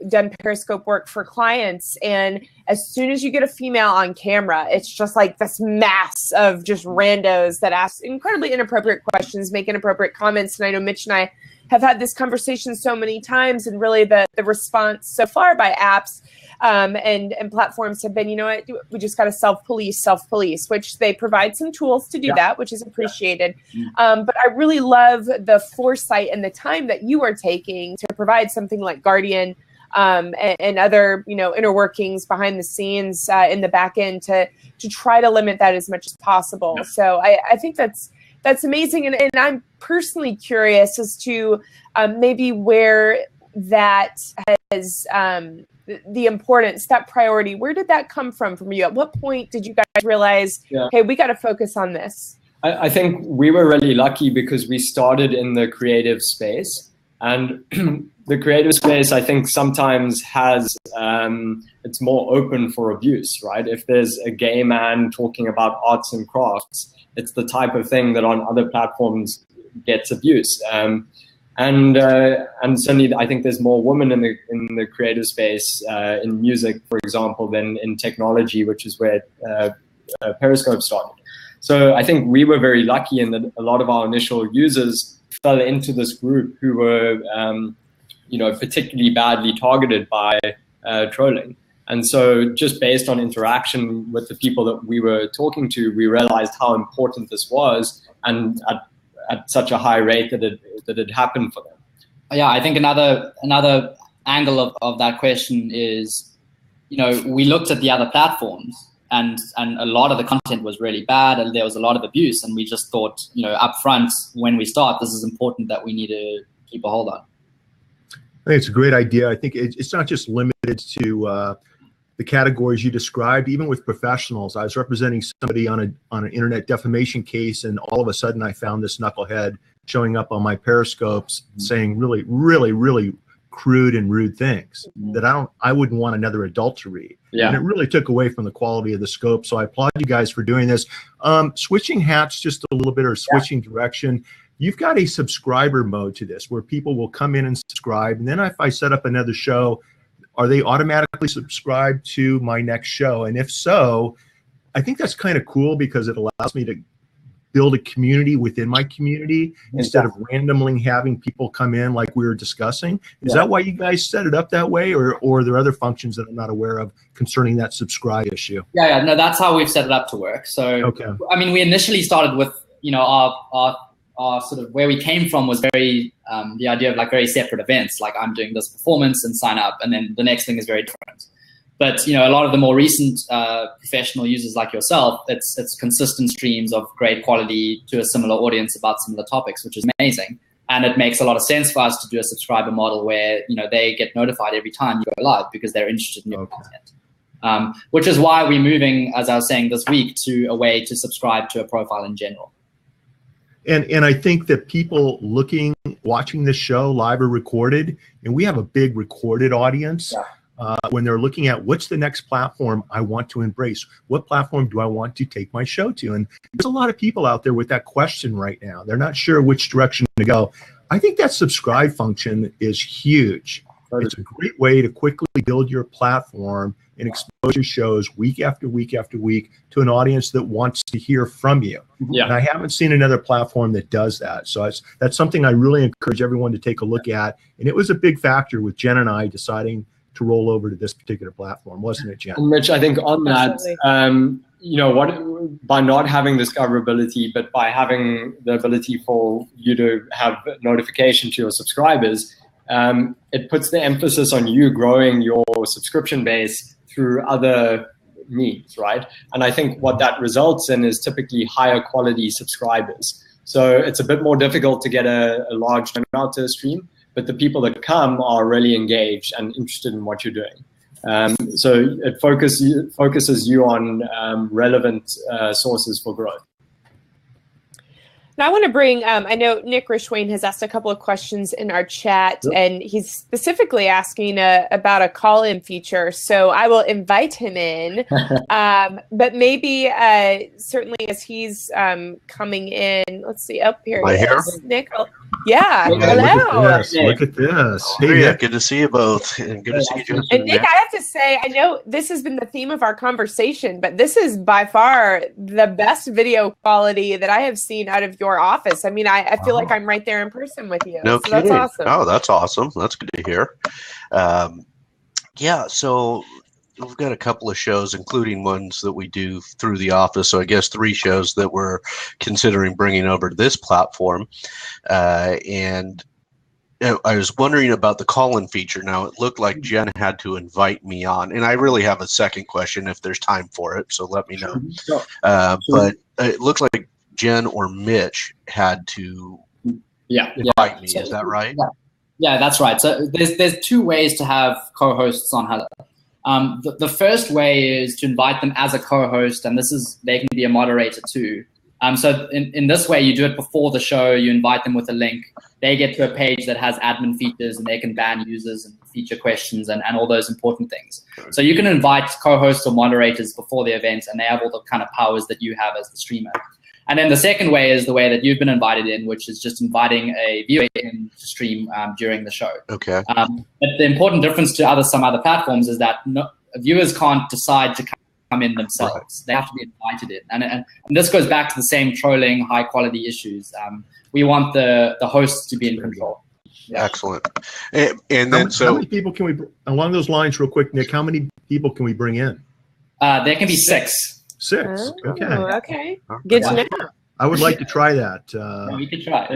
done Periscope work for clients. And as soon as you get a female on camera, it's just like this mass of just randos that ask incredibly inappropriate questions, make inappropriate comments. And I know Mitch and I have had this conversation so many times, and really the response so far by apps and platforms have been, you know what, we just got to self-police, which they provide some tools to do that, which is appreciated. But I really love the foresight and the time that you are taking to provide something like Guardian and other, you know, inner workings behind the scenes in the back end to try to limit that as much as possible. So I think that's amazing. And I'm personally curious as to maybe where that has the importance, that priority, where did that come from you? At what point did you guys realize, hey, we got to focus on this? I think we were really lucky because we started in the creative space, and the creative space, I think, sometimes has, it's more open for abuse, right? If there's a gay man talking about arts and crafts, it's the type of thing that on other platforms gets abused. And certainly, I think there's more women in the creative space in music, for example, than in technology, which is where Periscope started. So I think we were very lucky in that a lot of our initial users fell into this group who were, particularly badly targeted by trolling. And so just based on interaction with the people that we were talking to, we realized how important this was, and at such a high rate that it happened for them. Yeah, I think another angle of that question is, we looked at the other platforms, and a lot of the content was really bad, and there was a lot of abuse, and we just thought, up front, when we start, this is important that we need to keep a hold on. I think it's a great idea. I think it's not just limited to the categories you described. Even with professionals, I was representing somebody on an internet defamation case, and all of a sudden I found this knucklehead showing up on my Periscopes saying really, really, really crude and rude things that I wouldn't want another adult to read. Yeah. And it really took away from the quality of the scope. So I applaud you guys for doing this. Switching hats just a little bit, or switching direction. You've got a subscriber mode to this where people will come in and subscribe. And then if I set up another show, are they automatically subscribed to my next show? And if so, I think that's kind of cool because it allows me to build a community within my community instead of randomly having people come in like we were discussing. Is that why you guys set it up that way, or are there other functions that I'm not aware of concerning that subscribe issue? Yeah, no, that's how we've set it up to work. So, okay. I mean, we initially started with, our sort of where we came from was very the idea of like very separate events, like I'm doing this performance and sign up, and then the next thing is very different. But a lot of the more recent professional users like yourself, it's consistent streams of great quality to a similar audience about similar topics, which is amazing. And it makes a lot of sense for us to do a subscriber model where they get notified every time you go live because they're interested in your content. Which is why we're moving, as I was saying this week, to a way to subscribe to a profile in general. And I think that people watching this show live or recorded, and we have a big recorded audience. Yeah. When they're looking at what's the next platform I want to embrace, what platform do I want to take my show to? And there's a lot of people out there with that question right now. They're not sure which direction to go. I think that subscribe function is huge. It's a great way to quickly build your platform and expose your shows week after week after week to an audience that wants to hear from you. Yeah. And I haven't seen another platform that does that. So that's something I really encourage everyone to take a look at. And it was a big factor with Jen and I deciding to roll over to this particular platform, wasn't it, Jen? And Mitch, I think on that, by not having discoverability, but by having the ability for you to have notification to your subscribers, it puts the emphasis on you growing your subscription base through other means, right? And I think what that results in is typically higher quality subscribers. So it's a bit more difficult to get a large turnout to a stream, but the people that come are really engaged and interested in what you're doing. So it focuses you on relevant sources for growth. Now I want to bring, I know Nick Rishwain has asked a couple of questions in our chat, and he's specifically asking about a call-in feature. So I will invite him in, but maybe certainly as he's coming in, let's see, up here. Am I here? Nick, yeah, hello. hello. Look at this. Hey, Nick. Good to see you both. And good to see you, Justin. And Nick, I have to say, I know this has been the theme of our conversation, but this is by far the best video quality that I have seen out of your office. I mean, I feel like I'm right there in person with you. No so kidding. That's awesome. Oh, that's awesome. That's good to hear. Yeah, so we've got a couple of shows, including ones that we do through the office. So I guess 3 shows that we're considering bringing over to this platform. And I was wondering about the call-in feature. Now, it looked like Jen had to invite me on, and I really have a second question if there's time for it, so let me know. Sure. But it looks like Jen or Mitch had to invite me. Is that right? Yeah, that's right. So there's 2 ways to have co-hosts on Huzza. The first way is to invite them as a co-host, and they can be a moderator too. So in this way, you do it before the show. You invite them with a link. They get to a page that has admin features, and they can ban users and feature questions and all those important things. So you can invite co-hosts or moderators before the event, and they have all the kind of powers that you have as the streamer. And then the second way is the way that you've been invited in, which is just inviting a viewer in to stream during the show. Okay. But the important difference to some other platforms is that viewers can't decide to come in themselves. Right. They have to be invited in. And this goes back to the same trolling, high quality issues. We want the hosts to be in control. Yeah. Excellent. And then how many people can we, along those lines real quick, Nick, how many people can we bring in? There can be 6. 6. Oh, okay. Okay. Good to know. I would like to try that. We could try.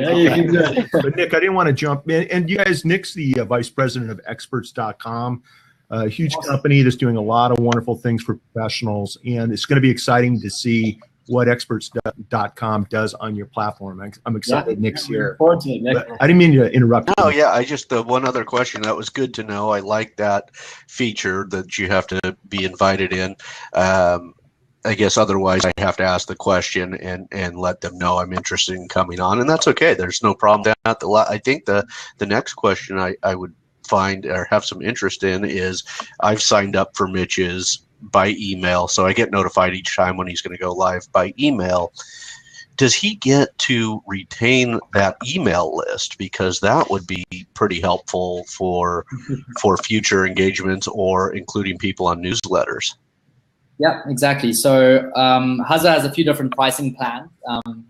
But Nick, I didn't want to jump in. And you guys, Nick's the vice president of experts.com, a huge company that's doing a lot of wonderful things for professionals. And it's going to be exciting to see what experts.com does on your platform. I'm excited Nick's here. Forward to it, Nick. I didn't mean to interrupt. No, yeah, the one other question, that was good to know. I like that feature that you have to be invited in. I guess otherwise I have to ask the question and let them know I'm interested in coming on, and that's okay. There's no problem. I think the next question I would find or have some interest in is, I've signed up for Mitch's by email, so I get notified each time when he's going to go live by email. Does he get to retain that email list? Because that would be pretty helpful for future engagements or including people on newsletters. Yeah, exactly. So Huzza has a few different pricing plans.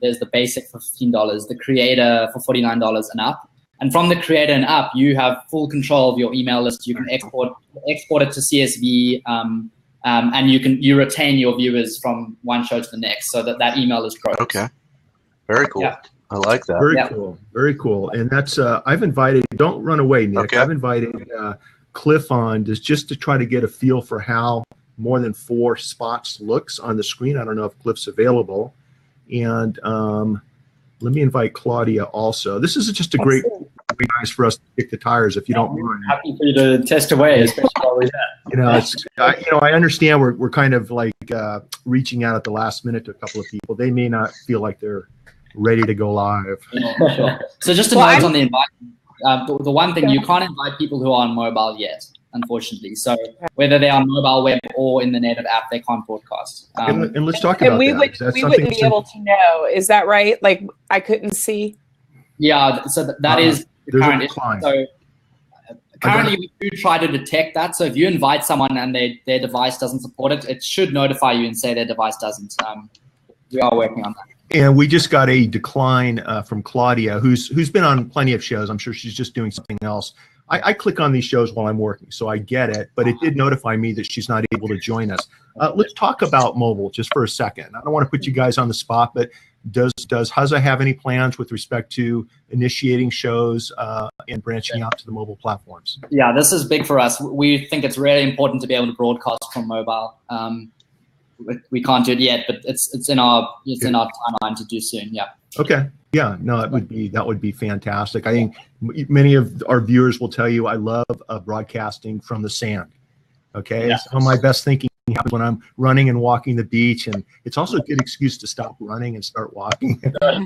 There's the basic for $15, the creator for $49 and up. And from the creator and up, you have full control of your email list. You can export it to CSV, and you retain your viewers from one show to the next, so that email is growing. Okay, very cool. Yeah. I like that. Very cool. And that's I've invited. Don't run away, Nick. Okay. I've invited Cliff on just to try to get a feel for how more than 4 spots looks on the screen. I don't know if Cliff's available. And let me invite Claudia also. This is just a great nice for us to kick the tires, if you don't mind. Happy for you to test away, especially while we're there. I understand we're kind of like reaching out at the last minute to a couple of people. They may not feel like they're ready to go live. Sure. So just to note on the invite, the one thing, you can't invite people who are on mobile yet, unfortunately. So whether they're on mobile web or in the native app, they can't broadcast. And let's talk about that. We wouldn't be able to know. Is that right? Like, I couldn't see. Yeah, so that is the current issue. So currently we do try to detect that. So if you invite someone and their device doesn't support it, it should notify you and say their device doesn't. We are working on that. And we just got a decline from Claudia, who's been on plenty of shows. I'm sure she's just doing something else. I click on these shows while I'm working, so I get it, but it did notify me that she's not able to join us. Let's talk about mobile just for a second. I don't want to put you guys on the spot, but does Huzza have any plans with respect to initiating shows and branching out to the mobile platforms? Yeah, this is big for us. We think it's really important to be able to broadcast from mobile. We can't do it yet, but it's in our timeline to do soon. Yeah. Okay. Yeah. No, that would be fantastic. I think many of our viewers will tell you I love broadcasting from the sand. Okay. Yeah. Some of my best thinking happens when I'm running and walking the beach, and it's also a good excuse to stop running and start walking.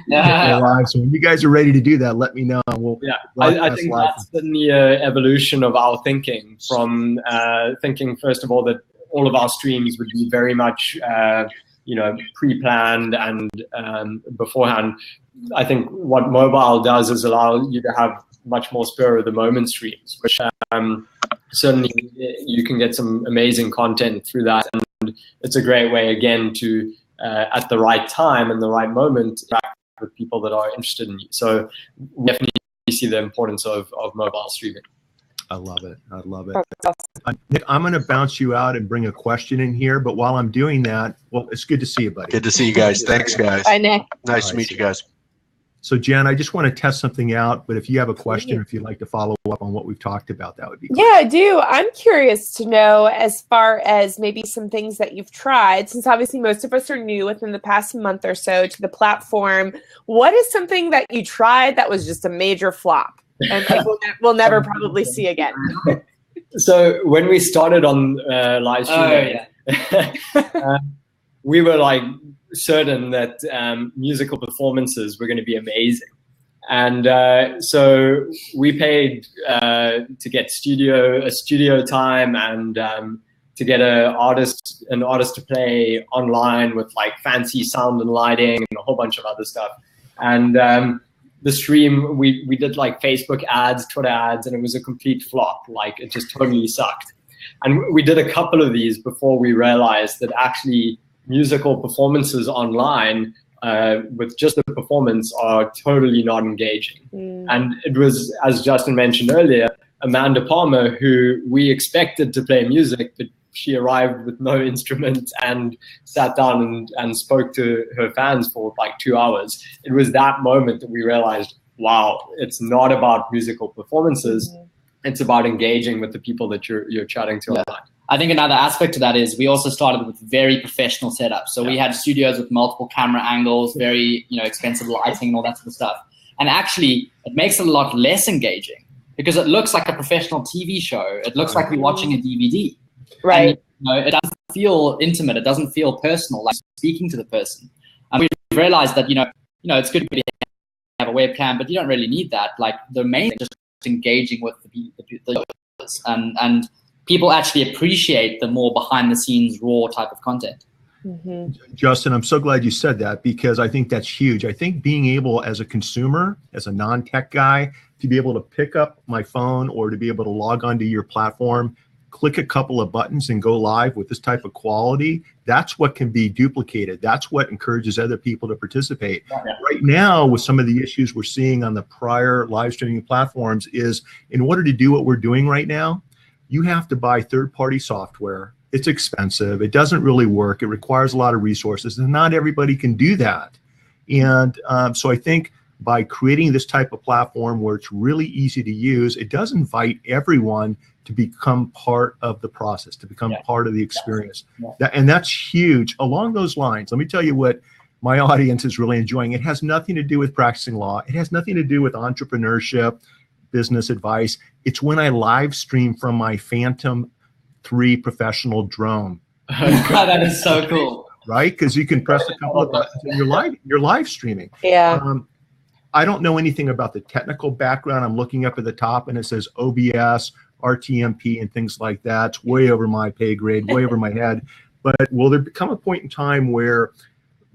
Yeah. So when you guys are ready to do that, let me know. I think that's the evolution of our thinking from thinking, first of all, that all of our streams would be very much pre-planned and beforehand. I think what mobile does is allow you to have much more spur of the moment streams, which certainly you can get some amazing content through that, and it's a great way again to at the right time and the right moment interact with people that are interested in you. So we definitely see the importance of mobile streaming. I love it. Nick, I'm going to bounce you out and bring a question in here, but while I'm doing that, well, it's good to see you, buddy. Good to see you guys. Thanks, guys. Bye, Nick. Nice to meet you guys. So, Jen, I just want to test something out, but if you have a question, if you'd like to follow up on what we've talked about, that would be great. Yeah, I do. I'm curious to know, as far as maybe some things that you've tried, since obviously most of us are new within the past month or so to the platform, what is something that you tried that was just a major flop and we'll never probably see again? So when we started on live streaming, we were like certain that musical performances were going to be amazing, and so we paid to get studio time and to get an artist to play online with like fancy sound and lighting and a whole bunch of other stuff. And the stream, we did like Facebook ads, Twitter ads, and it was a complete flop. Like it just totally sucked. And we did a couple of these before we realized that actually musical performances online with just the performance are totally not engaging. And it was, as Justin mentioned earlier, Amanda Palmer, who we expected to play music, but she arrived with no instrument and sat down and spoke to her fans for like 2 hours. It was that moment that we realized, wow, it's not about musical performances. It's about engaging with the people that you're chatting to online. I think another aspect to that is we also started with very professional setups. So we had studios with multiple camera angles, very expensive lighting and all that sort of stuff. And actually, it makes it a lot less engaging because it looks like a professional TV show. It looks like we're watching a DVD. Right. And, it doesn't feel intimate. It doesn't feel personal, like speaking to the person. And we realized that, it's good to have a webcam, but you don't really need that. Like the main thing is just engaging with the viewers. And people actually appreciate the more behind the scenes, raw type of content. Justin, I'm so glad you said that because I think that's huge. I think being able as a consumer, as a non-tech guy, to be able to pick up my phone or to be able to log onto your platform, click a couple of buttons and go live with this type of quality, that's what can be duplicated. That's what encourages other people to participate. Right now, with some of the issues we're seeing on the prior live streaming platforms is in order to do what we're doing right now, you have to buy third-party software. It's expensive. It doesn't really work. It requires a lot of resources, and not everybody can do that. And so I think by creating this type of platform where it's really easy to use, it does invite everyone to become part of the process, to become part of the experience. And that's huge. Along those lines, let me tell you what my audience is really enjoying. It has nothing to do with practicing law. It has nothing to do with entrepreneurship, business advice. It's when I live stream from my Phantom 3 professional drone. That is so cool. Right? Because you can press a couple of buttons and you're live streaming. Yeah. I don't know anything about the technical background. I'm looking up at the top and it says OBS, RTMP, and things like that. It's way over my pay grade, way over my head. But will there become a point in time where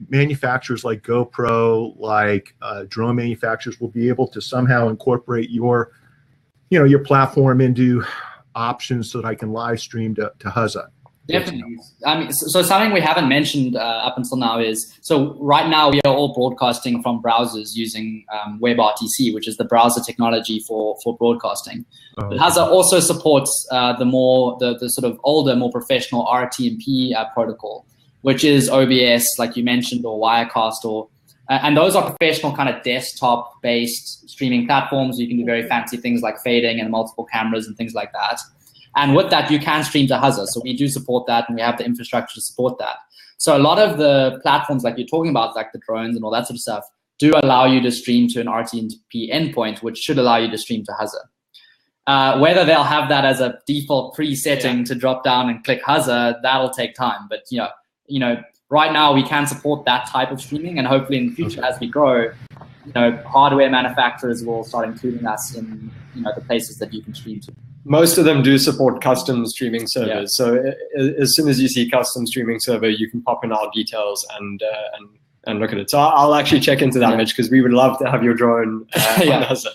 manufacturers like GoPro, like drone manufacturers, will be able to somehow incorporate your platform into options so that I can live stream to Huzza? Definitely. I mean, so something we haven't mentioned up until now is, so right now we are all broadcasting from browsers using WebRTC, which is the browser technology for broadcasting. But Huzza also supports the sort of older, more professional RTMP protocol, which is OBS, like you mentioned, or Wirecast, and those are professional kind of desktop-based streaming platforms. You can do very fancy things like fading and multiple cameras and things like that. And with that, you can stream to Huzza. So we do support that, and we have the infrastructure to support that. So a lot of the platforms like you're talking about, like the drones and all that sort of stuff, do allow you to stream to an RTMP endpoint, which should allow you to stream to Huzza. Whether they'll have that as a default pre-setting to drop down and click Huzza, that'll take time. But right now we can support that type of streaming, and hopefully in the future as we grow, hardware manufacturers will start including us in the places that you can stream to. Most of them do support custom streaming servers. So as soon as you see custom streaming server, you can pop in our details and look at it. So I'll actually check into that, Mitch, because we would love to have your drone on us.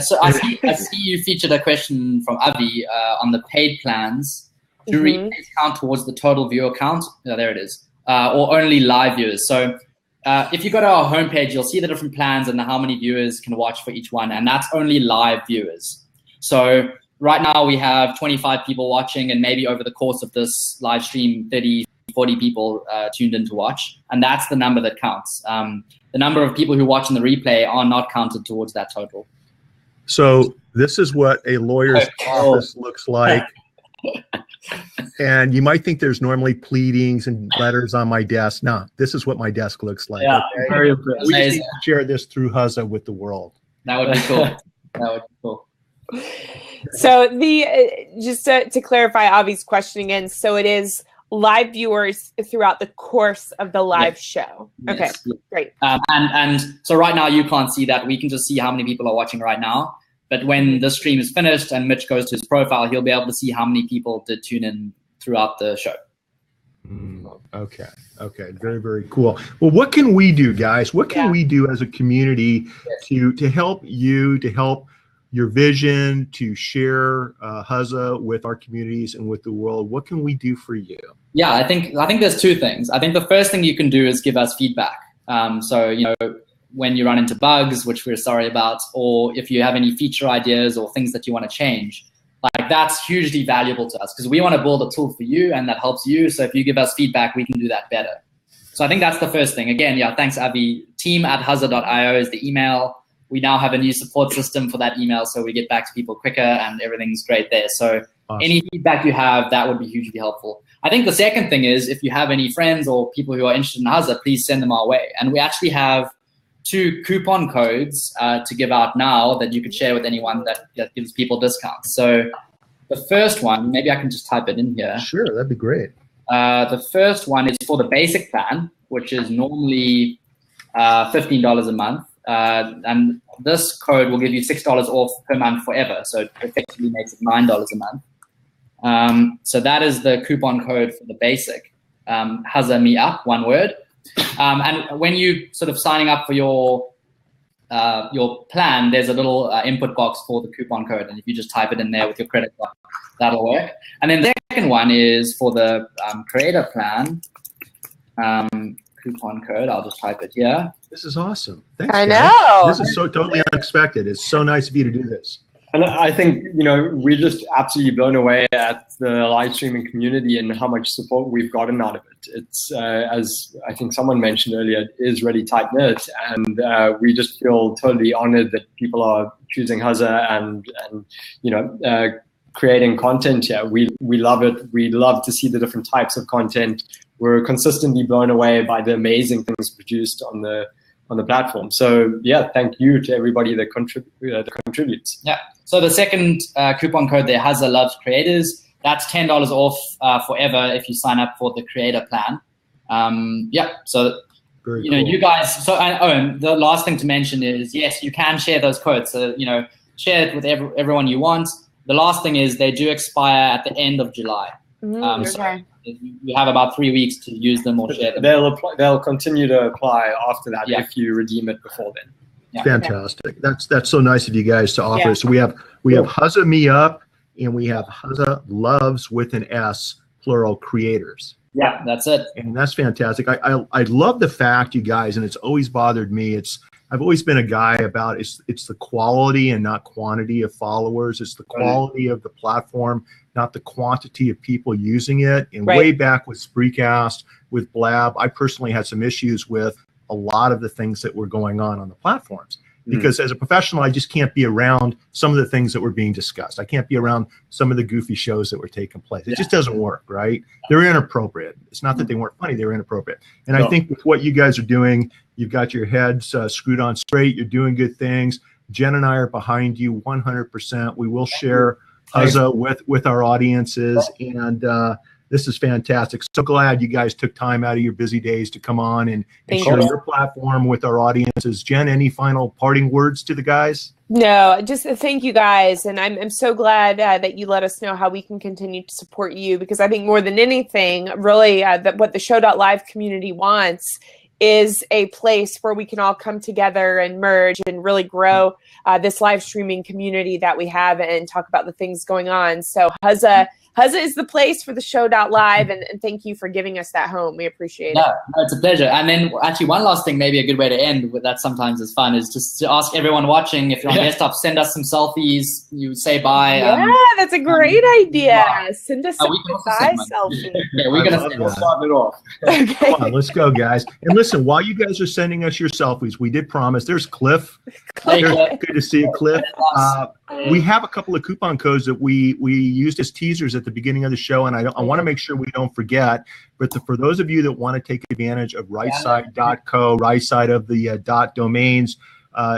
So I see you featured a question from Avi on the paid plans. Do replays count towards the total viewer count? Oh, there it is. Or only live viewers. So if you go to our homepage, you'll see the different plans and how many viewers can watch for each one. And that's only live viewers. So right now we have 25 people watching, and maybe over the course of this live stream, 30, 40 people tuned in to watch. And that's the number that counts. The number of people who watch in the replay are not counted towards that total. So this is what a lawyer's office looks like. And you might think there's normally pleadings and letters on my desk. No, this is what my desk looks like. Yeah, okay? very we need to share this through Huzza with the world. That would be cool. That would be cool. So just to clarify Avi's question again, so it is live viewers throughout the course of the live show. Okay, Yes. great. And so right now you can't see that. We can just see how many people are watching right now. But when the stream is finished and Mitch goes to his profile, he'll be able to see how many people did tune in throughout the show. Okay. Very, very cool. Well, what can we do, guys? What can we do as a community to help you, to help your vision, to share Huzza with our communities and with the world? What can we do for you? Yeah, I think there's two things. I think the first thing you can do is give us feedback. So, when you run into bugs, which we're sorry about, or if you have any feature ideas or things that you want to change, like that's hugely valuable to us because we want to build a tool for you and that helps you. So if you give us feedback, we can do that better. So I think that's the first thing. Again, thanks, Avi. team@huzza.io is the email. We now have a new support system for that email, so we get back to people quicker and everything's great there. So any feedback you have, that would be hugely helpful. I think the second thing is if you have any friends or people who are interested in Huzza, please send them our way. And we actually have 2 coupon codes to give out now that you could share with anyone that gives people discounts. So the first one, maybe I can just type it in here. Sure, that'd be great. The first one is for the basic plan, which is normally $15 a month. And this code will give you $6 off per month forever. So it effectively makes it $9 a month. So that is the coupon code for the basic. Huzza me up, one word. And when you sort of signing up for your plan, there's a little input box for the coupon code. And if you just type it in there with your credit card, that'll work. And then the second one is for the creator plan. Coupon code, I'll just type it here. This is awesome. Thanks, I guys. know. This is so totally unexpected. It's so nice of you to do this. And I think, we're just absolutely blown away at the live streaming community and how much support we've gotten out of it. It's, as I think someone mentioned earlier, it is really tight-knit. And we just feel totally honored that people are choosing Huzza and creating content here. We love it. We love to see the different types of content. We're consistently blown away by the amazing things produced on the platform. So thank you to everybody that contributes. Yeah. So the second coupon code there, Huzza Loves Creators, that's $10 off forever if you sign up for the creator plan. So Very cool. You guys. So and the last thing to mention is yes, you can share those codes. So share it with everyone you want. The last thing is they do expire at the end of July. So you have about 3 weeks to use them or share them. They'll continue to apply after that if you redeem it before then. Yeah. Fantastic. That's so nice of you guys to offer. So we have Huzza Me Up and we have Huzza Loves with an S, plural, creators. Yeah, that's it. And that's fantastic. I love the fact, you guys, and it's always bothered me. I've always been a guy about it's the quality and not quantity of followers. It's the quality of the platform, not the quantity of people using it. And way back with Spreecast, with Blab, I personally had some issues with a lot of the things that were going on the platforms. Because as a professional, I just can't be around some of the things that were being discussed. I can't be around some of the goofy shows that were taking place. It just doesn't work, right? They're inappropriate. It's not that they weren't funny, they were inappropriate. And I think with what you guys are doing, you've got your heads screwed on straight. You're doing good things. Jen and I are behind you 100%. We will share Huzza with our audiences. And this is fantastic. So glad you guys took time out of your busy days to come on and share your platform with our audiences. Jen, any final parting words to the guys? No, just thank you guys. And I'm so glad that you let us know how we can continue to support you, because I think more than anything, really that what the TheShow.live community wants is a place where we can all come together and merge and really grow this live streaming community that we have and talk about the things going on. So Huzza is the place for the TheShow.live, and thank you for giving us that home. We appreciate it. No, it's a pleasure. And then actually one last thing, maybe a good way to end with that sometimes is fun, is just to ask everyone watching, if you're on desktop, send us some selfies, you say bye. Yeah, that's a great idea. Send us some bye selfies. Yeah, we're going to start it off. Okay. Come on, let's go, guys. And listen, while you guys are sending us your selfies, we did promise. There's Cliff. Good to see you, Cliff. We have a couple of coupon codes that we used as teasers at the beginning of the show, and I want to make sure we don't forget. But for those of you that want to take advantage of rightside.co, right side of the .domains,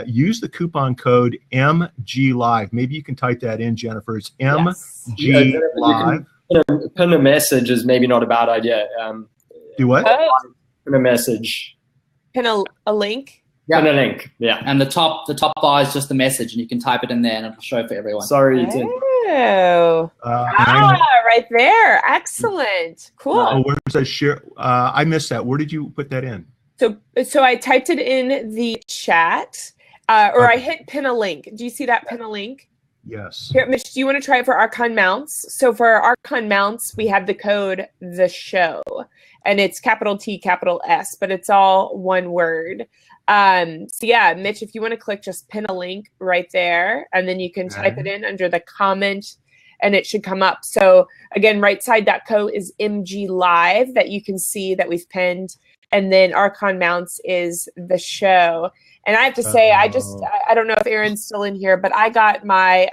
use the coupon code MGLive. Maybe you can type that in, Jennifer. It's MGLive. Pin a message is maybe not a bad idea. Do what? Pin a message. Pin a link. Yeah, and a link. Yeah, and the top bar is just the message, and you can type it in there, and it'll show for everyone. Sorry, you didn't. Oh, right there. Excellent. Cool. Oh, where does that share? I missed that. Where did you put that in? So I typed it in the chat, or I hit pin a link. Do you see that pin a link? Yes. Here, Mitch, do you want to try it for Archon mounts? So for Archon mounts, we have the code TheShow, and it's capital T, capital S, but it's all one word. So yeah, Mitch, if you want to click, just pin a link right there, and then you can type it in under the comment, and it should come up. So again, rightside.co is MG Live that you can see that we've pinned, and then Archon mounts is the show. And I have to say, I don't know if Aaron's still in here, but I got my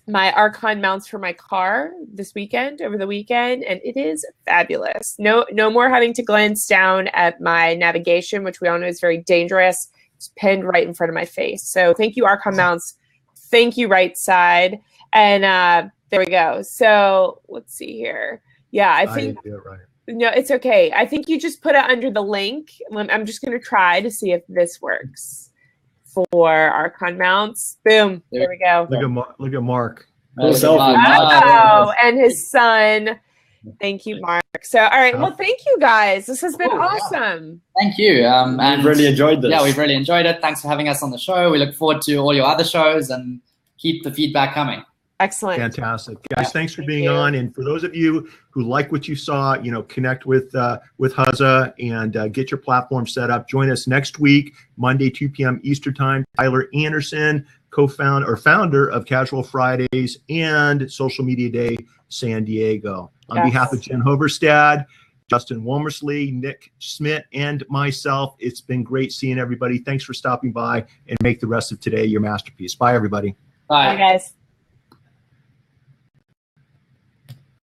my Archon mounts for my car over the weekend, and it is fabulous. No more having to glance down at my navigation, which we all know is very dangerous. It's pinned right in front of my face. So thank you, Archon mounts. Thank you, Right Side. And there we go. So let's see here. Yeah, I think. No, it's okay. I think you just put it under the link. I'm just going to try to see if this works for Archon mounts. Boom. There we go. Look at Mark. Oh, and his son. Thank you, Mark. So, all right. Well, thank you guys. This has been awesome. Thank you. We've really enjoyed this. Yeah, we've really enjoyed it. Thanks for having us on the show. We look forward to all your other shows and keep the feedback coming. Excellent. Fantastic. Guys, thanks for being on. And for those of you who like what you saw, connect with Huzza and get your platform set up. Join us next week, Monday, 2 p.m. Eastern Time. Tyler Anderson, founder of Casual Fridays and Social Media Day San Diego. On behalf of Jen Hoverstad, Justin Womersley, Nick Smit, and myself, it's been great seeing everybody. Thanks for stopping by, and make the rest of today your masterpiece. Bye, everybody. Bye, guys.